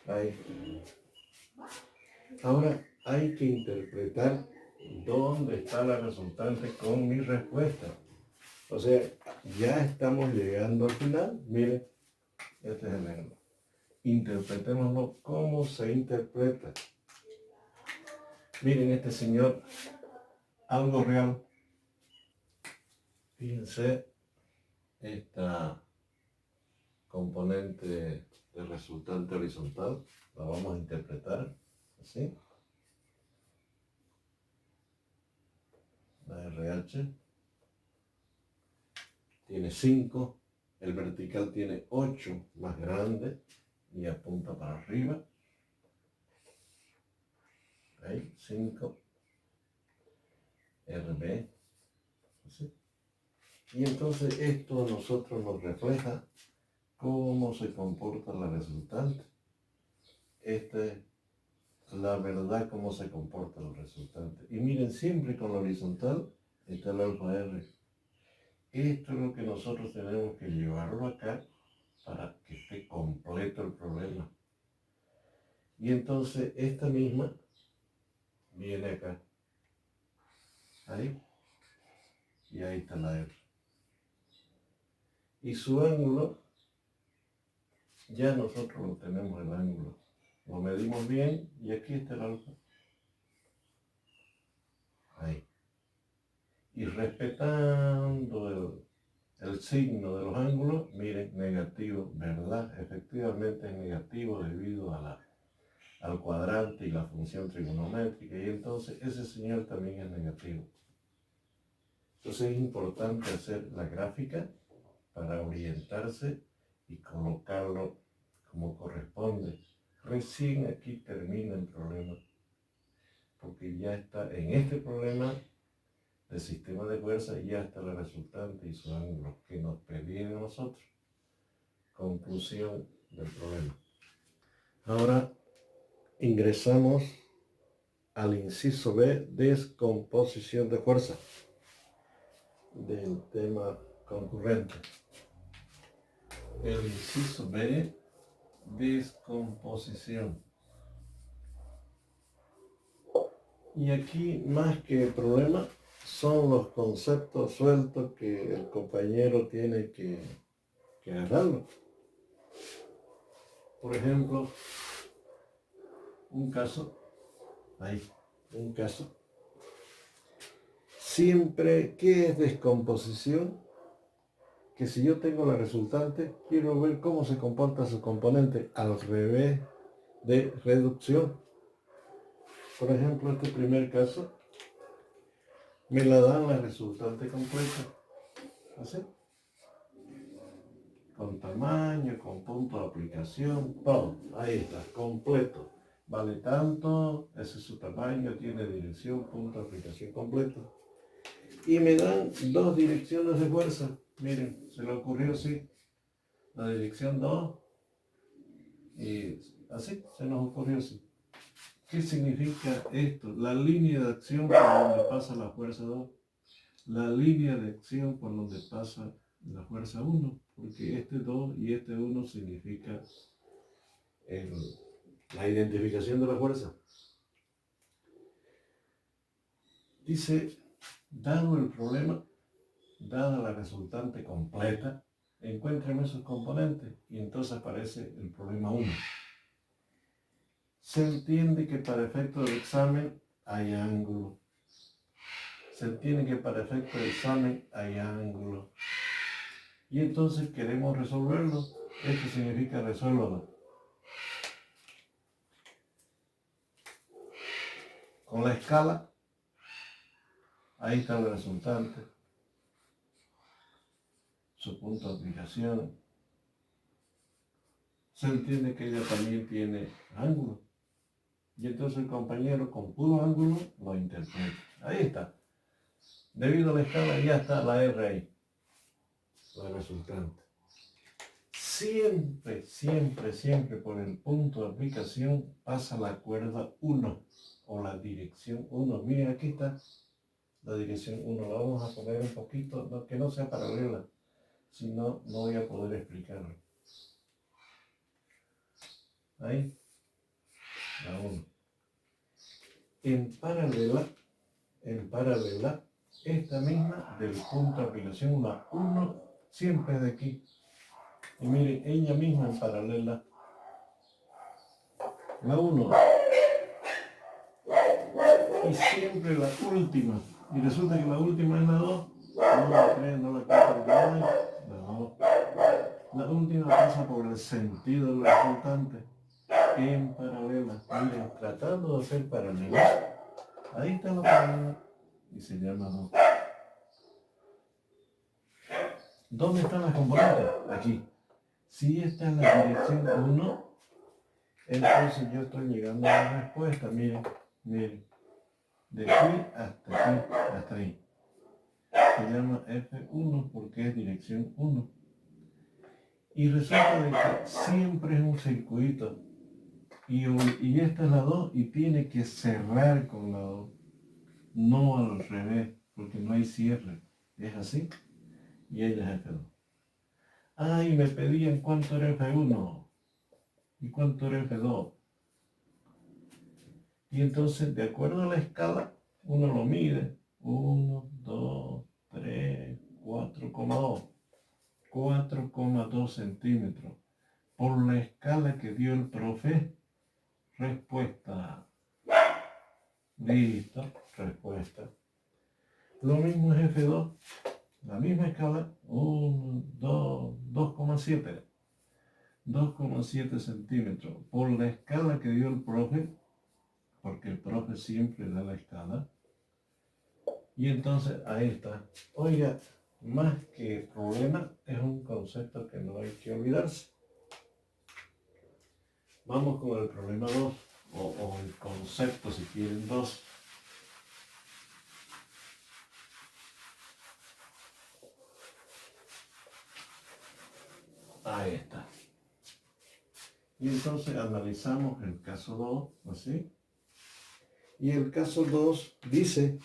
Ahí. Ahora hay que interpretar dónde está la resultante con mi respuesta. O sea, ya estamos llegando al final. Miren, este es el ejemplo. Interpretémoslo como se interpreta. Miren este señor, algo real. Fíjense esta componente de resultante horizontal. La vamos a interpretar así. La RH tiene 5, el vertical tiene 8 más grande y apunta para arriba. Ahí, 5, RB, así. Y entonces esto a nosotros nos refleja cómo se comporta la resultante. Esta es la verdad, cómo se comporta el resultante. Y miren, siempre con la horizontal está el alfa R. Esto es lo que nosotros tenemos que llevarlo acá para que esté completo el problema. Y entonces esta misma viene acá. Ahí. Y ahí está la R. Y su ángulo, ya nosotros lo tenemos el ángulo. Lo medimos bien y aquí está el alfa. Ahí. Y respetando el signo de los ángulos, miren, negativo, ¿verdad? Efectivamente es negativo debido al cuadrante y la función trigonométrica. Y entonces ese señal también es negativo. Entonces es importante hacer la gráfica para orientarse y colocarlo como corresponde. Recién aquí termina el problema, porque ya está en este problema del sistema de fuerza, ya está la resultante y su ángulo que nos pedían a nosotros. Conclusión del problema. Ahora ingresamos al inciso B, descomposición de fuerza, del tema concurrente. El inciso B, descomposición. Y aquí, más que el problema, son los conceptos sueltos que el compañero tiene que agarrarlo. Por ejemplo, un caso. Siempre, ¿qué es descomposición? Que si yo tengo la resultante, quiero ver cómo se comporta su componente al revés de reducción. Por ejemplo, este primer caso, me la dan la resultante completa. ¿Así? Con tamaño, con punto de aplicación, todo. Ahí está, completo. Vale tanto, ese es su tamaño, tiene dirección, punto de aplicación completo. Y me dan dos direcciones de fuerza. Miren, se le ocurrió así. La dirección 2 y así, se nos ocurrió así. ¿Qué significa esto? La línea de acción por donde pasa la fuerza 2. La línea de acción por donde pasa la fuerza 1. Porque este 2 y este 1 significa la identificación de la fuerza. Dice, dado el problema, dada la resultante completa, encuéntrame esos componentes y entonces aparece el problema 1. Se entiende que para efecto del examen hay ángulo. Se entiende que para efecto del examen hay ángulo. Y entonces queremos resolverlo. Esto significa resuélvalo. Con la escala, ahí está el resultante. Su punto de aplicación. Se entiende que ella también tiene ángulo. Y entonces el compañero con puro ángulo lo interpreta. Ahí está. Debido a la escala ya está la R ahí. La resultante. Siempre, siempre, siempre por el punto de aplicación pasa la cuerda 1 o la dirección 1. Miren, aquí está la dirección 1. La vamos a poner un poquito, que no sea paralela, si no, no voy a poder explicarlo. Ahí, la 1. En paralela, esta misma del punto de aplicación, la 1 siempre es de aquí. Y miren, ella misma en paralela, la 1. Y siempre la última. Y resulta que la última es la 2. No la 3, no la 4, la 2. La última pasa por el sentido del resultante en paralela. Miren, tratando de hacer paralela. Ahí está la paralela y se llama 2. ¿Dónde están las componentes? Aquí. Si esta es la dirección 1, entonces yo estoy llegando a la respuesta. Miren, miren. De aquí hasta ahí. se llama F1 porque es dirección 1. Y resulta de que siempre es un circuito. Y esta es la 2 y tiene que cerrar con la 2. No al revés, porque no hay cierre. Es así. Y ella es F2. Y me pedían cuánto era F1 y cuánto era F2. Y entonces, de acuerdo a la escala, uno lo mide. 1, 2, 3, 4,2. 4,2 centímetros. Por la escala que dio el profe, respuesta. Listo, respuesta. Lo mismo es F2. La misma escala. 1, 2, 2,7. 2,7 centímetros. Por la escala que dio el profe, porque el profe siempre da la escala. Y entonces ahí está. Oiga, más que problema, es un concepto que no hay que olvidarse. Vamos con el problema 2, o el concepto si quieren 2. Ahí está. Y entonces analizamos el caso 2, así. Y el caso 2 dice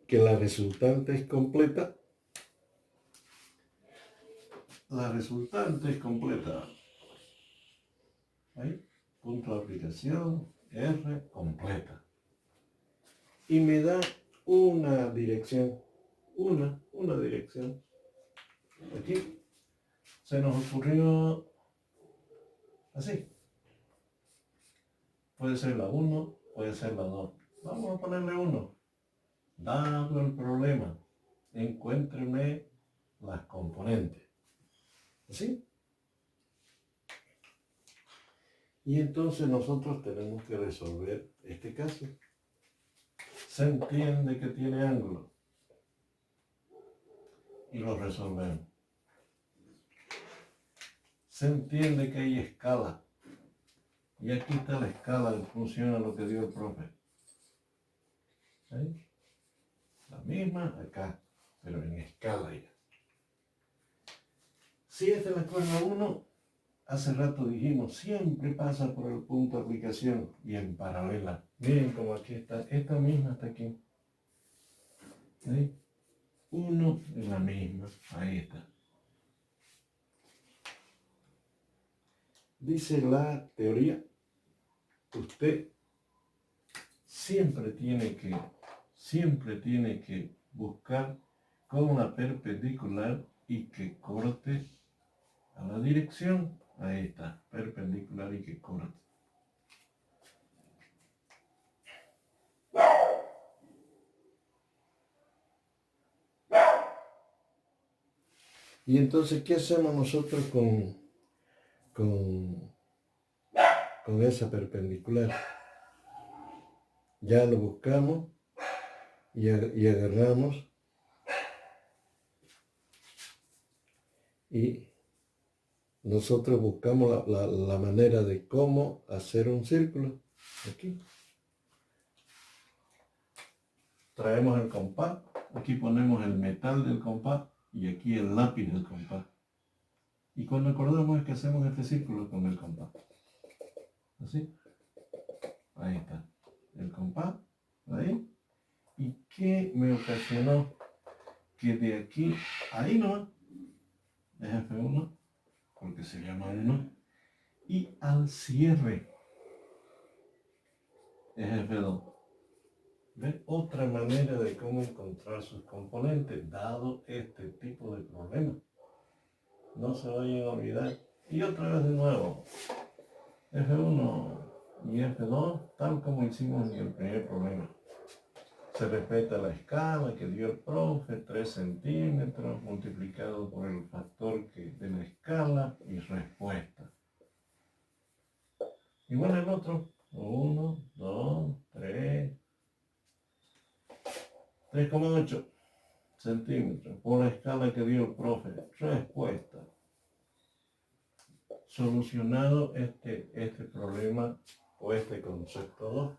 que la resultante es completa. La resultante es completa. Ahí, punto de aplicación, R, completa. Y me da una dirección. Una dirección. Aquí se nos ocurrió así. Puede ser la 1, puede ser la 2. Vamos a ponerle 1. Dado el problema, encuéntreme las componentes. ¿Así? Y entonces nosotros tenemos que resolver este caso. Se entiende que tiene ángulo. Y lo resolvemos. Se entiende que hay escala. Y aquí está la escala en función a lo que dio el profe. ¿Sí? La misma acá, pero en escala ya. Si esta es la cuerda 1, hace rato dijimos, siempre pasa por el punto de aplicación y en paralela. Miren como aquí está, esta misma está aquí. ¿Sí? 1 es la misma, ahí está. Dice la teoría, usted siempre tiene que buscar con la perpendicular y que corte a la dirección. Ahí está, perpendicular y que corte. Y entonces, ¿qué hacemos nosotros con esa perpendicular? Ya lo buscamos y agarramos y nosotros buscamos la manera de cómo hacer un círculo. Aquí. Traemos el compás, aquí ponemos el metal del compás y aquí el lápiz del compás. Y cuando acordamos es que hacemos este círculo con el compás. ¿Así? Ahí está. El compás, ahí. ¿Y qué me ocasionó? Que de aquí, ahí no es F1, porque se llama 1, y al cierre es F2. ¿Ven? Otra manera de cómo encontrar sus componentes, dado este tipo de problemas. No se vayan a olvidar. Y otra vez de nuevo, F1 y F2, tal como hicimos en el primer problema. Se respeta la escala que dio el profe, 3 centímetros, multiplicado por el factor de la escala y respuesta. Igual el otro, 1, 2, 3, 3,8 centímetros por la escala que dio el profe, respuesta. Solucionado este problema o este concepto 2.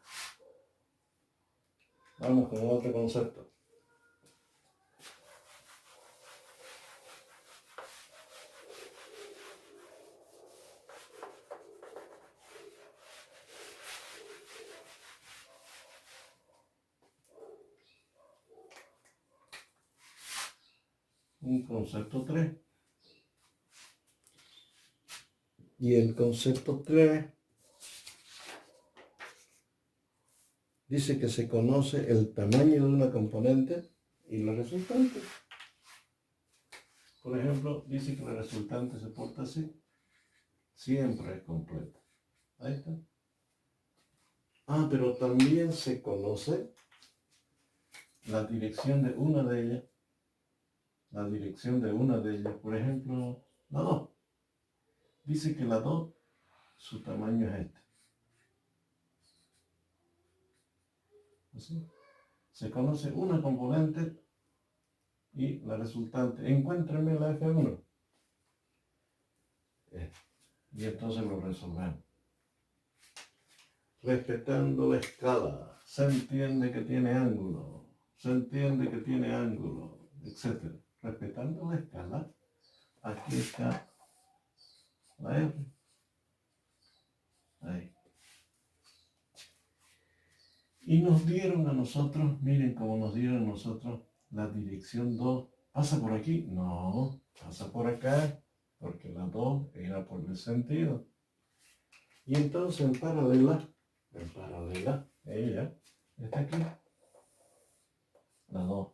Vamos con otro concepto. un concepto 3. Y el concepto 3 dice que se conoce el tamaño de una componente y la resultante. Por ejemplo, dice que la resultante se porta así. Siempre es completa. Ahí está. Ah, pero también se conoce la dirección de una de ellas. La dirección de una de ellas. Por ejemplo, la 2. Dice que la 2, su tamaño es este. Así. Se conoce una componente y la resultante. Encuéntrenme la F1. Y entonces lo resolvemos. Respetando la escala, se entiende que tiene ángulo, se entiende que tiene ángulo, etc. Respetando la escala, aquí está la R. Ahí. Y nos dieron a nosotros, miren cómo nos dieron a nosotros la dirección 2. ¿Pasa por aquí? No, pasa por acá, porque la 2 era por el sentido. Y entonces en paralela, ella está aquí. La 2.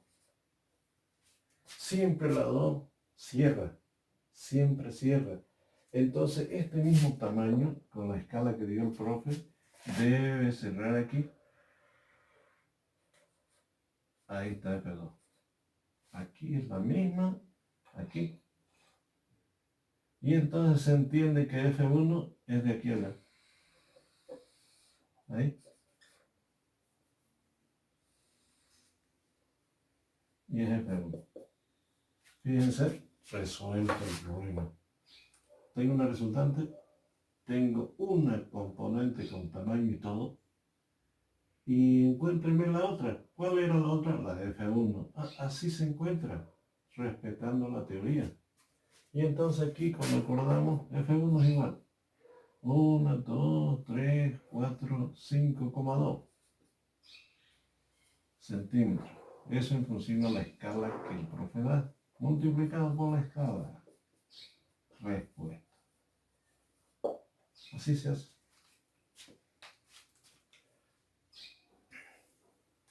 Siempre la 2 cierra, siempre cierra. Entonces este mismo tamaño, con la escala que dio el profe, debe cerrar aquí. Ahí está F2. Aquí es la misma, aquí. Y entonces se entiende que F1 es de aquí a allá. Ahí. Y es F1. Fíjense, resuelto el problema. Tengo una resultante, tengo una componente con tamaño y todo. Y encuéntrenme la otra. ¿Cuál era la otra? La F1. Ah, así se encuentra, respetando la teoría. Y entonces aquí, cuando acordamos, F1 es igual. 1, 2, 3, 4, 5,2 centímetros. Eso en función a la escala que el profe da, multiplicado por la escala. Respuesta. Así se hace.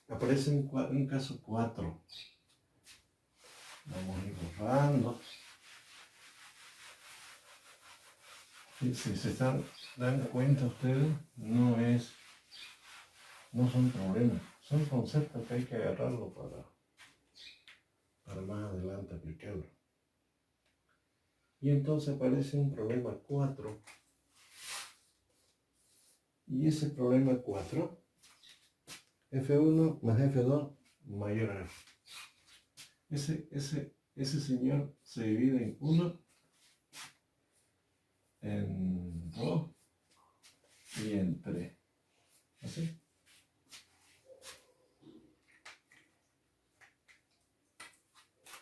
Aparece un caso 4. Vamos a ir borrando. Si se están dando cuenta ustedes, no son problemas, son conceptos que hay que agarrarlo para más adelante aplicarlo. Y entonces aparece un problema 4. Y ese problema 4, F1 más F2 mayor a F. Ese señor se divide en 1, en 2 y en 3. ¿Así?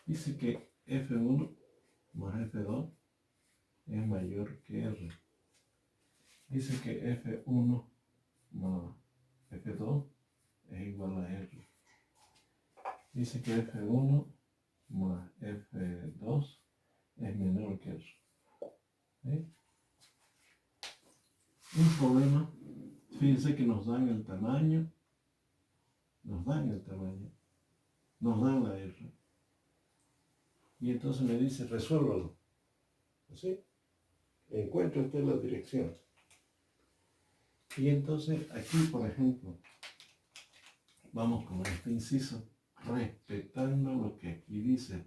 Dice que F1 más F2 es mayor que R. Dice que F1 más F2 es igual a R. Dice que F1 más F2 es menor que R. ¿Sí? Un problema, fíjense que nos dan el tamaño, nos dan la R. Y entonces me dice, resuélvalo. ¿Así? Encuentra usted la dirección. Y entonces aquí, por ejemplo, vamos con este inciso, respetando lo que aquí dice.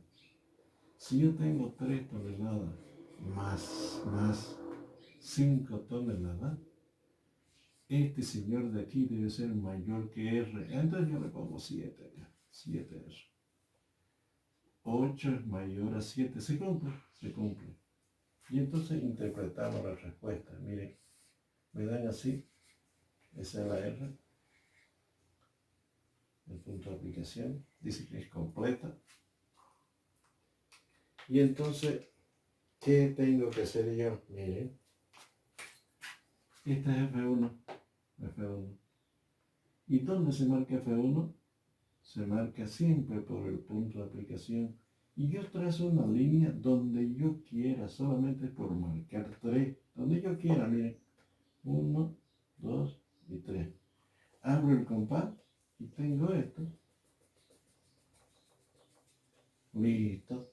Si yo tengo 3 toneladas más 5 toneladas, este señor de aquí debe ser mayor que R. Entonces yo le pongo 7 acá, 7R. 8 es mayor a 7. ¿Se cumple? Se cumple. Y entonces interpretamos la respuesta. Miren, me dan así. Esa es la R. El punto de aplicación. Dice que es completa. Y entonces, ¿qué tengo que hacer yo? Miren. Esta es F1. F1. ¿Y dónde se marca F1? Se marca siempre por el punto de aplicación. Y yo trazo una línea donde yo quiera, solamente por marcar 3. Donde yo quiera, miren. 1, 2 y 3. Abro el compás y tengo esto. Listo.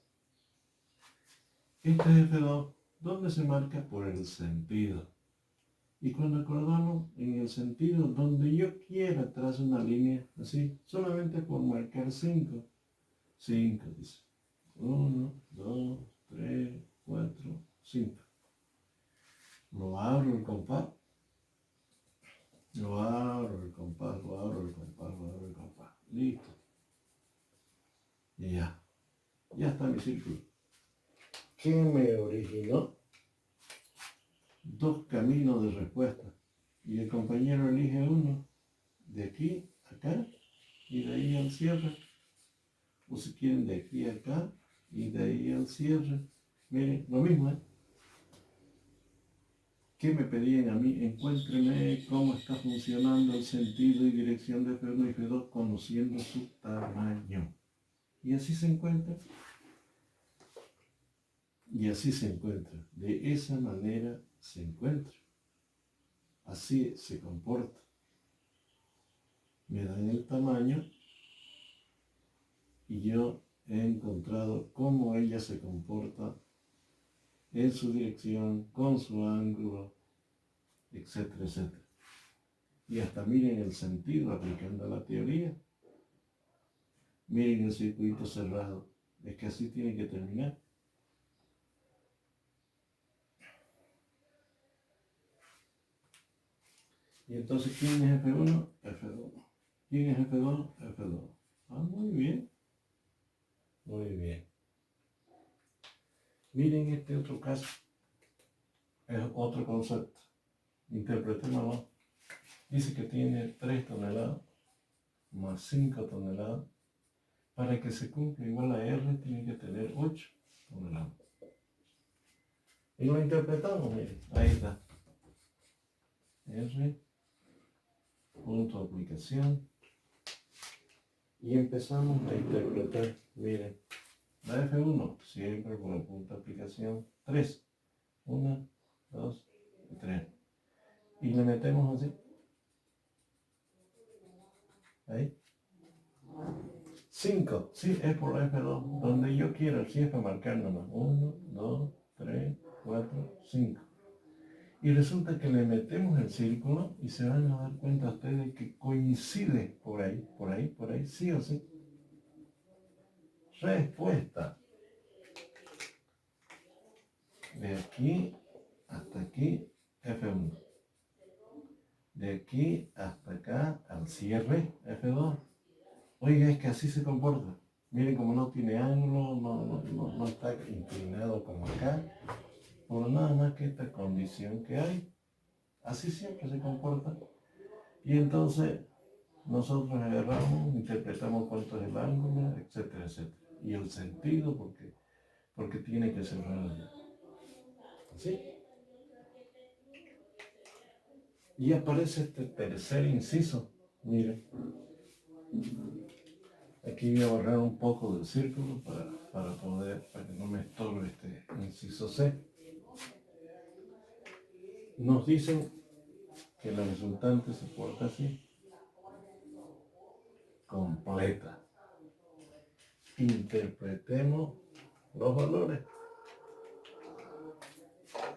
Este es F2, donde se marca por el sentido. Y cuando acordamos en el sentido donde yo quiera trazo una línea así, solamente por marcar 5. 5 dice. 1, 2, 3, 4, 5. Lo abro el compás. Lo abro el compás, lo abro el compás, lo abro el compás. Listo. Y ya. Ya está mi círculo. ¿Qué me originó? 2 caminos de respuesta. Y el compañero elige uno. De aquí a acá. Y de ahí al cierre. O si quieren de aquí a acá. Y de ahí al cierre. Miren, lo mismo, ¿eh? ¿Qué me pedían a mí? Encuéntreme cómo está funcionando el sentido y dirección de F1 y F2 conociendo su tamaño. Y así se encuentra. Y así se encuentra. De esa manera se encuentra. Así se comporta. Me dan el tamaño y yo he encontrado cómo ella se comporta en su dirección, con su ángulo, etcétera, etcétera. Y hasta miren el sentido aplicando la teoría. Miren el circuito cerrado. Es que así tiene que terminar. Y entonces, ¿quién es F1? F2. ¿Quién es F2? F2. Ah, muy bien. Muy bien. Miren este otro caso. Es otro concepto. Interpretémoslo. Dice que tiene 3 toneladas más 5 toneladas. Para que se cumpla igual a R, tiene que tener 8 toneladas. Y lo interpretamos, miren. Ahí está. R, punto de aplicación. Y empezamos a interpretar. Miren. La F1, siempre con el punto de aplicación 3. 1, 2 y 3. Y le metemos así. Ahí. 5, sí, es por la F2, donde yo quiero, sí es para marcar nomás. 1, 2, 3, 4, 5. Y resulta que le metemos el círculo y se van a dar cuenta ustedes que coincide por ahí, por ahí, por ahí, sí o sí. Respuesta. De aquí hasta aquí, F1. De aquí hasta acá, al cierre, F2. Oiga, es que así se comporta. Miren como no tiene ángulo, no está inclinado como acá. Por nada más que esta condición que hay. Así siempre se comporta. Y entonces nosotros agarramos, interpretamos cuánto es el ángulo, etcétera, etcétera. Y el sentido, porque tiene que cerrar allí. ¿Sí? Y aparece este tercer inciso. Miren. Aquí voy a borrar un poco del círculo para que no me estorbe este inciso C. Nos dicen que la resultante se porta así. Completa. Interpretemos los valores.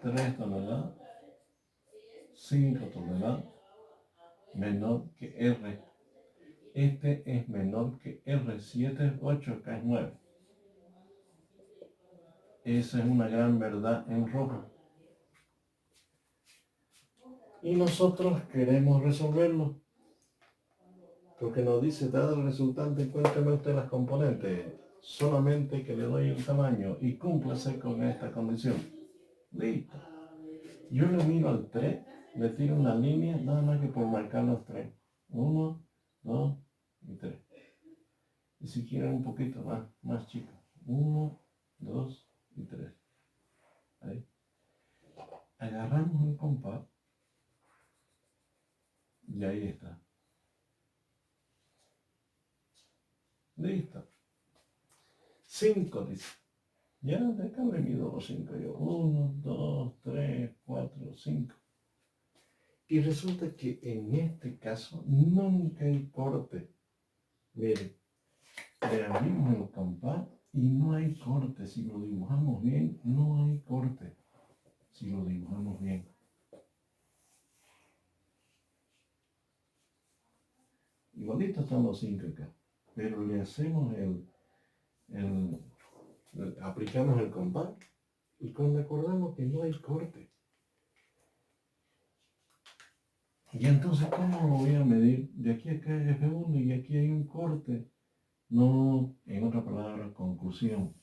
3 toneladas, 5 toneladas, menor que R. Este es menor que R. 7 es 8, acá es 9. Esa es una gran verdad en rojo. Y nosotros queremos resolverlo. Porque nos dice, dado el resultante, encuéntreme usted las componentes. Solamente que le doy el tamaño y cúmplase con esta condición. Listo. Yo le miro al 3, le tiro una línea, nada más que por marcar los 3. 1, 2 y 3. Y si quieren un poquito más chico. 1, 2 y 3. Ahí. Agarramos el compás y ahí está. Listo. 5, dice. Ya, de acá me mido los 5 yo. 1, 2, 3, 4, 5. Y resulta que en este caso nunca hay corte. Miren, le abrimos el compás y no hay corte. Si lo dibujamos bien, no hay corte. Si lo dibujamos bien. Igualito están los 5 acá. Pero le hacemos aplicamos el compás y cuando acordamos que no hay corte. Y entonces, ¿cómo lo voy a medir? De aquí a acá es F1 y aquí hay un corte. No, en otra palabra, conclusión,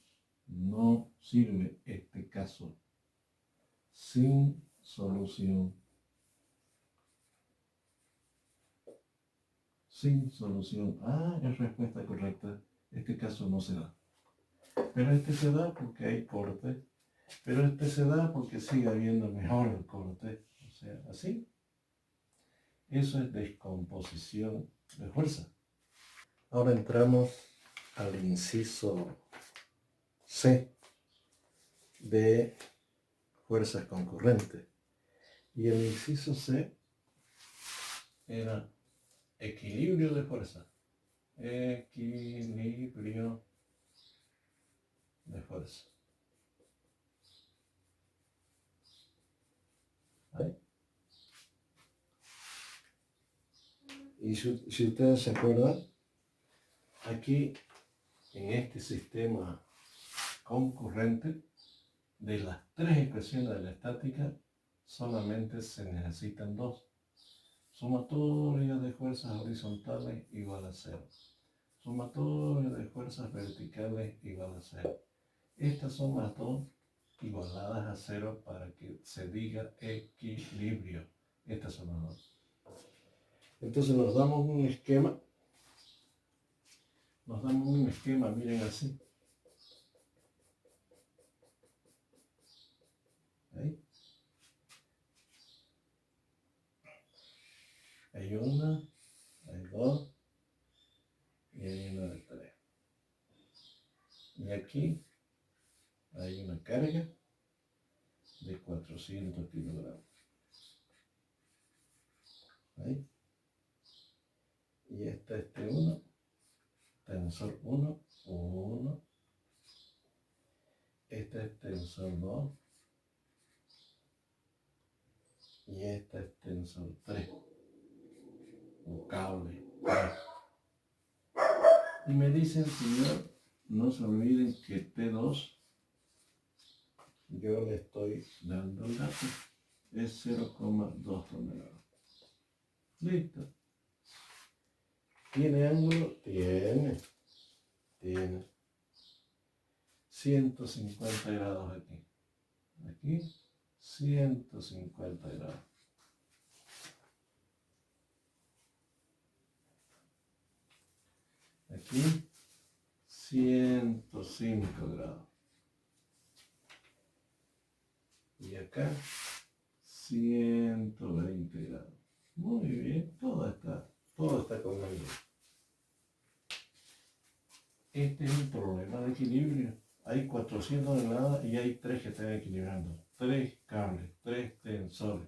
no sirve este caso. Sin solución. Sin solución. Ah, es respuesta correcta. Este caso no se da. Pero este se da porque hay corte. Pero este se da porque sigue habiendo mejor el corte. O sea, así. Eso es descomposición de fuerza. Ahora entramos al inciso C de fuerzas concurrentes. Y el inciso C era equilibrio de fuerza. Equilibrio de fuerza. ¿Ahí? Y si ustedes se acuerdan, aquí en este sistema concurrente, de las 3 ecuaciones de la estática, solamente se necesitan 2. Sumatoria de fuerzas horizontales igual a 0. Sumatoria de fuerzas verticales igual a 0. Estas son las dos igualadas a 0 para que se diga equilibrio. Estas son las dos. Entonces nos damos un esquema. Miren así. ¿Ahí? Hay una, hay dos y hay una de 3. Y aquí hay una carga de 400 kilogramos. ¿Ahí? Y esta es T1, tensor 1, 1. Esta es tensor 2. Y esta es tensor 3. O cable 3. Y me dicen, señor, no se olviden que T2, yo le estoy dando el dato, es 0,2 toneladas. Listo. ¿Tiene ángulo? Tiene 150 grados aquí. Aquí, 150 grados. Aquí, 105 grados. Y acá, 120 grados. Muy bien, todo está conmigo. Este es un problema de equilibrio. Hay 400 toneladas y hay 3 que están equilibrando. 3 cables, 3 tensores.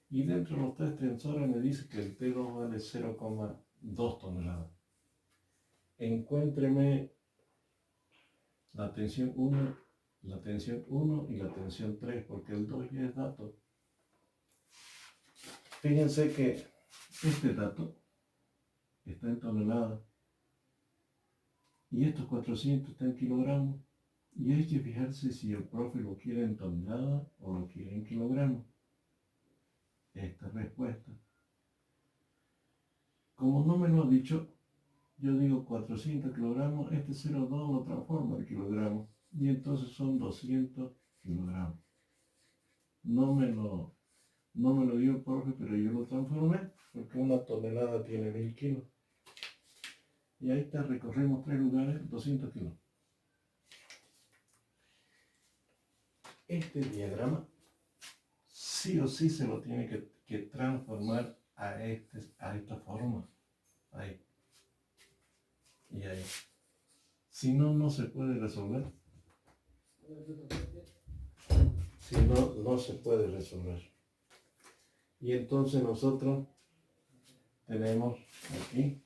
Y dentro de los 3 tensores me dice que el T2 vale 0,2 toneladas. Encuéntreme la tensión 1, la tensión 1 y la tensión 3, porque el 2 ya es dato. Fíjense que este dato está en toneladas y estos 400 están en kilogramos. Y hay que fijarse si el profe lo quiere en toneladas o lo quiere en kilogramos. Esta respuesta. Como no me lo ha dicho, yo digo 400 kilogramos, este 0,2 lo transforma en kilogramos. Y entonces son 200 kilogramos. No me lo dio el profe, pero yo lo transformé, porque una tonelada tiene 1000 kilos. Y ahí está, recorrimos 3 lugares, 200 kilos. Este diagrama sí o sí se lo tiene que transformar a esta forma. Ahí. Y ahí. Si no, no se puede resolver. Si no, no se puede resolver. Y entonces nosotros tenemos aquí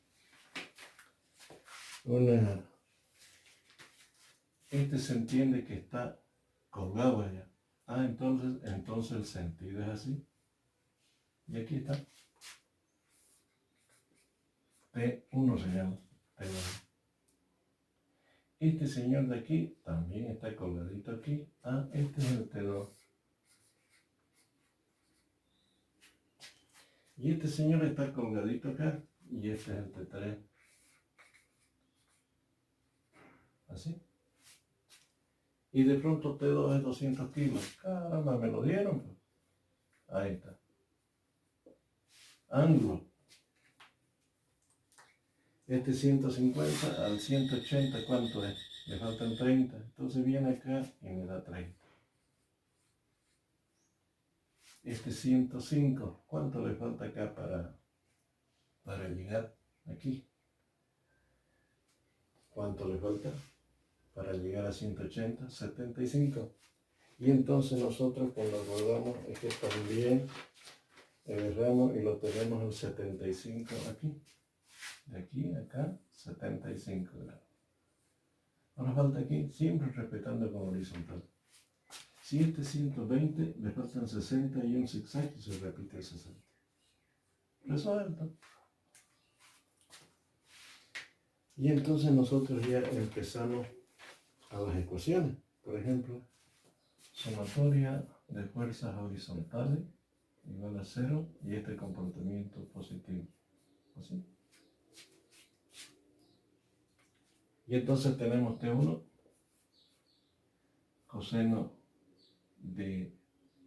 este se entiende que está colgado allá. Entonces el sentido es así. Y aquí está. T1 se llama. T1. Este señor de aquí también está colgadito aquí. Este es el T2. Y este señor está colgadito acá. Y este es el T3. Así. Y de pronto T2 es 200 kilos. Caramba, me lo dieron. Pues. Ahí está. Ángulo. Este 150 al 180, ¿cuánto es? Le faltan 30. Entonces viene acá y me da 30. Este 105, ¿cuánto le falta acá para llegar aquí? ¿Cuánto le falta para llegar a 180? 75. Y entonces nosotros cuando rodamos es que también agarramos y lo tenemos en 75 aquí. De aquí a acá, 75 grados. Ahora falta aquí, siempre respetando con horizontal. Si este 120, le faltan 60 y un zigzag y se repite el 60. Resuelto. Y entonces nosotros ya empezamos a las ecuaciones. Por ejemplo, sumatoria de fuerzas horizontales igual a 0 y este comportamiento positivo. ¿Así? Y entonces tenemos T1, coseno de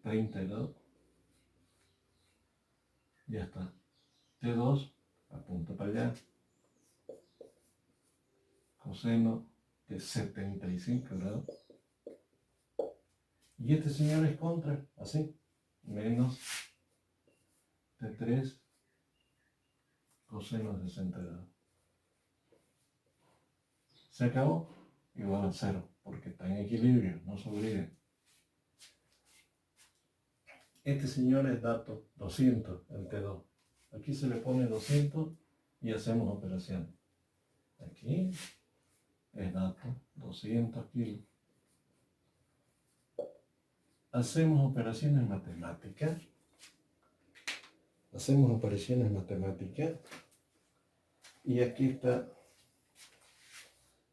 30 grados. Ya está. T2, apunta para allá. Coseno de 75 grados. Y este señor es contra, así. Menos T3, coseno de 60 grados. Se acabó, igual a 0, porque está en equilibrio, no se olviden. Este señor es dato 200, el T2. Aquí se le pone 200 y hacemos operación. Aquí es dato 200 kilos. Hacemos operaciones matemáticas. Y aquí está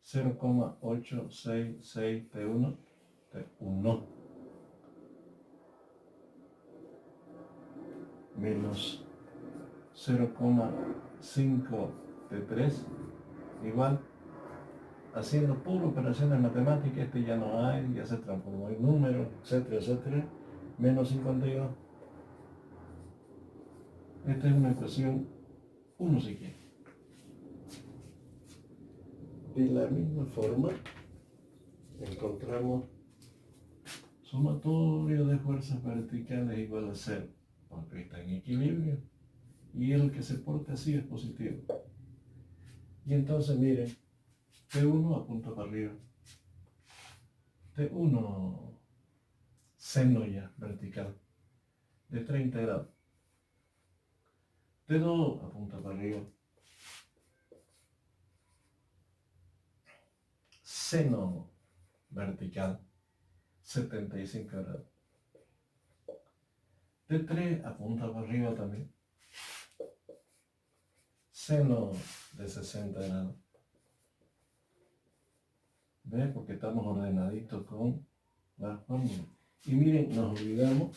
0,866 T1, menos 0,5 T3 igual, haciendo puro operaciones matemáticas, este ya no hay, ya se transformó en números, etcétera, etcétera, menos 52. Esta es una ecuación 1 si quiere. De la misma forma, encontramos sumatorio de fuerzas verticales igual a 0, porque está en equilibrio, y el que se porta así es positivo. Y entonces miren, T1 apunta para arriba, T1 seno ya vertical de 30 grados, T2 apunta para arriba, seno vertical 75 grados, T3 apunta para arriba también, seno de 60 grados. ¿Ves? Porque estamos ordenaditos con la fórmula. Y miren, nos olvidamos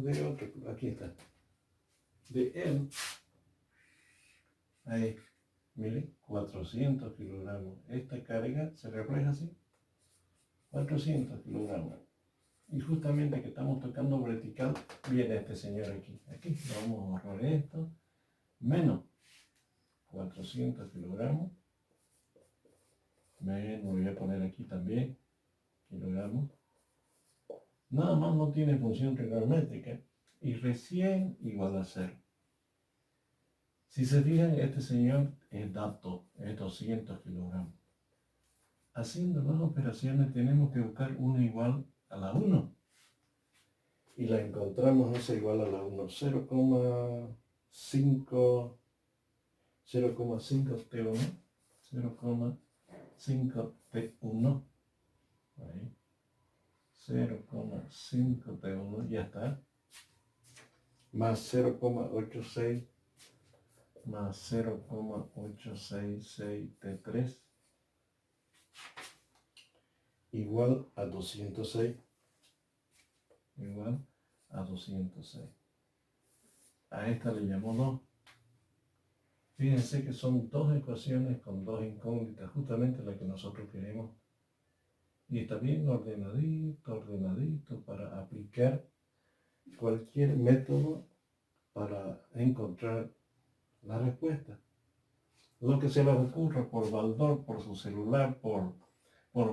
de otro. Aquí está. De él. Ahí. Miren, 400 kilogramos. Esta carga se refleja así. 400 kilogramos. Y justamente que estamos tocando vertical, viene este señor aquí. Aquí vamos a borrar esto. Menos 400 kilogramos. Me voy a poner aquí también. Kilogramos. Nada más no tiene función trigonométrica. Y recién igual a 0. Si se fijan, este señor es dato, es 200 kilogramos. Haciendo las operaciones tenemos que buscar una igual a la 1. Y la encontramos esa igual a la 1. 0,5 T1. 0,5 T1. Ahí. 0,5 T1, ya está. Más 0,86 más 0,866 T3 igual a 206. Igual a 206. A esta le llamo 2. Fíjense que son dos ecuaciones con dos incógnitas, justamente la que nosotros queremos. Y está bien ordenadito para aplicar cualquier método para encontrar la respuesta. Lo que se les ocurra, por Baldor, por su celular, por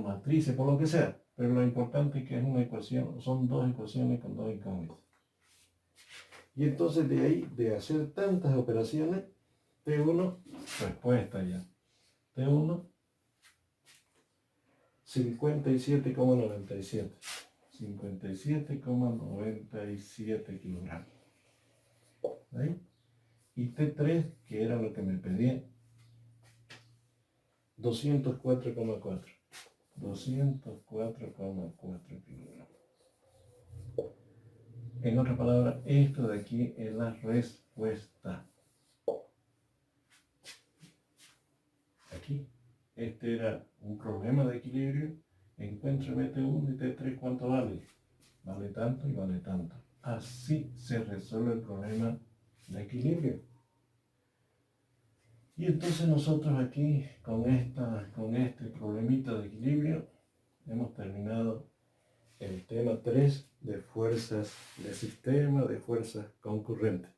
matrices, por lo que sea. Pero lo importante es que es una ecuación, son dos ecuaciones con dos incógnitas. Y entonces de ahí, de hacer tantas operaciones, T1, respuesta ya. T1, 57,97. 57,97 kilogramos. ¿Ahí? Y T3, que era lo que me pedía, 204,4. 204,4 kilogramos. En otras palabras, esto de aquí es la respuesta. Aquí, este era un problema de equilibrio. Encuéntrame T1 y T3, ¿cuánto vale? Vale tanto y vale tanto. Así se resuelve el problema de equilibrio. Y entonces nosotros aquí, con este problemita de equilibrio, hemos terminado el tema 3 de fuerzas de sistema, de fuerzas concurrentes.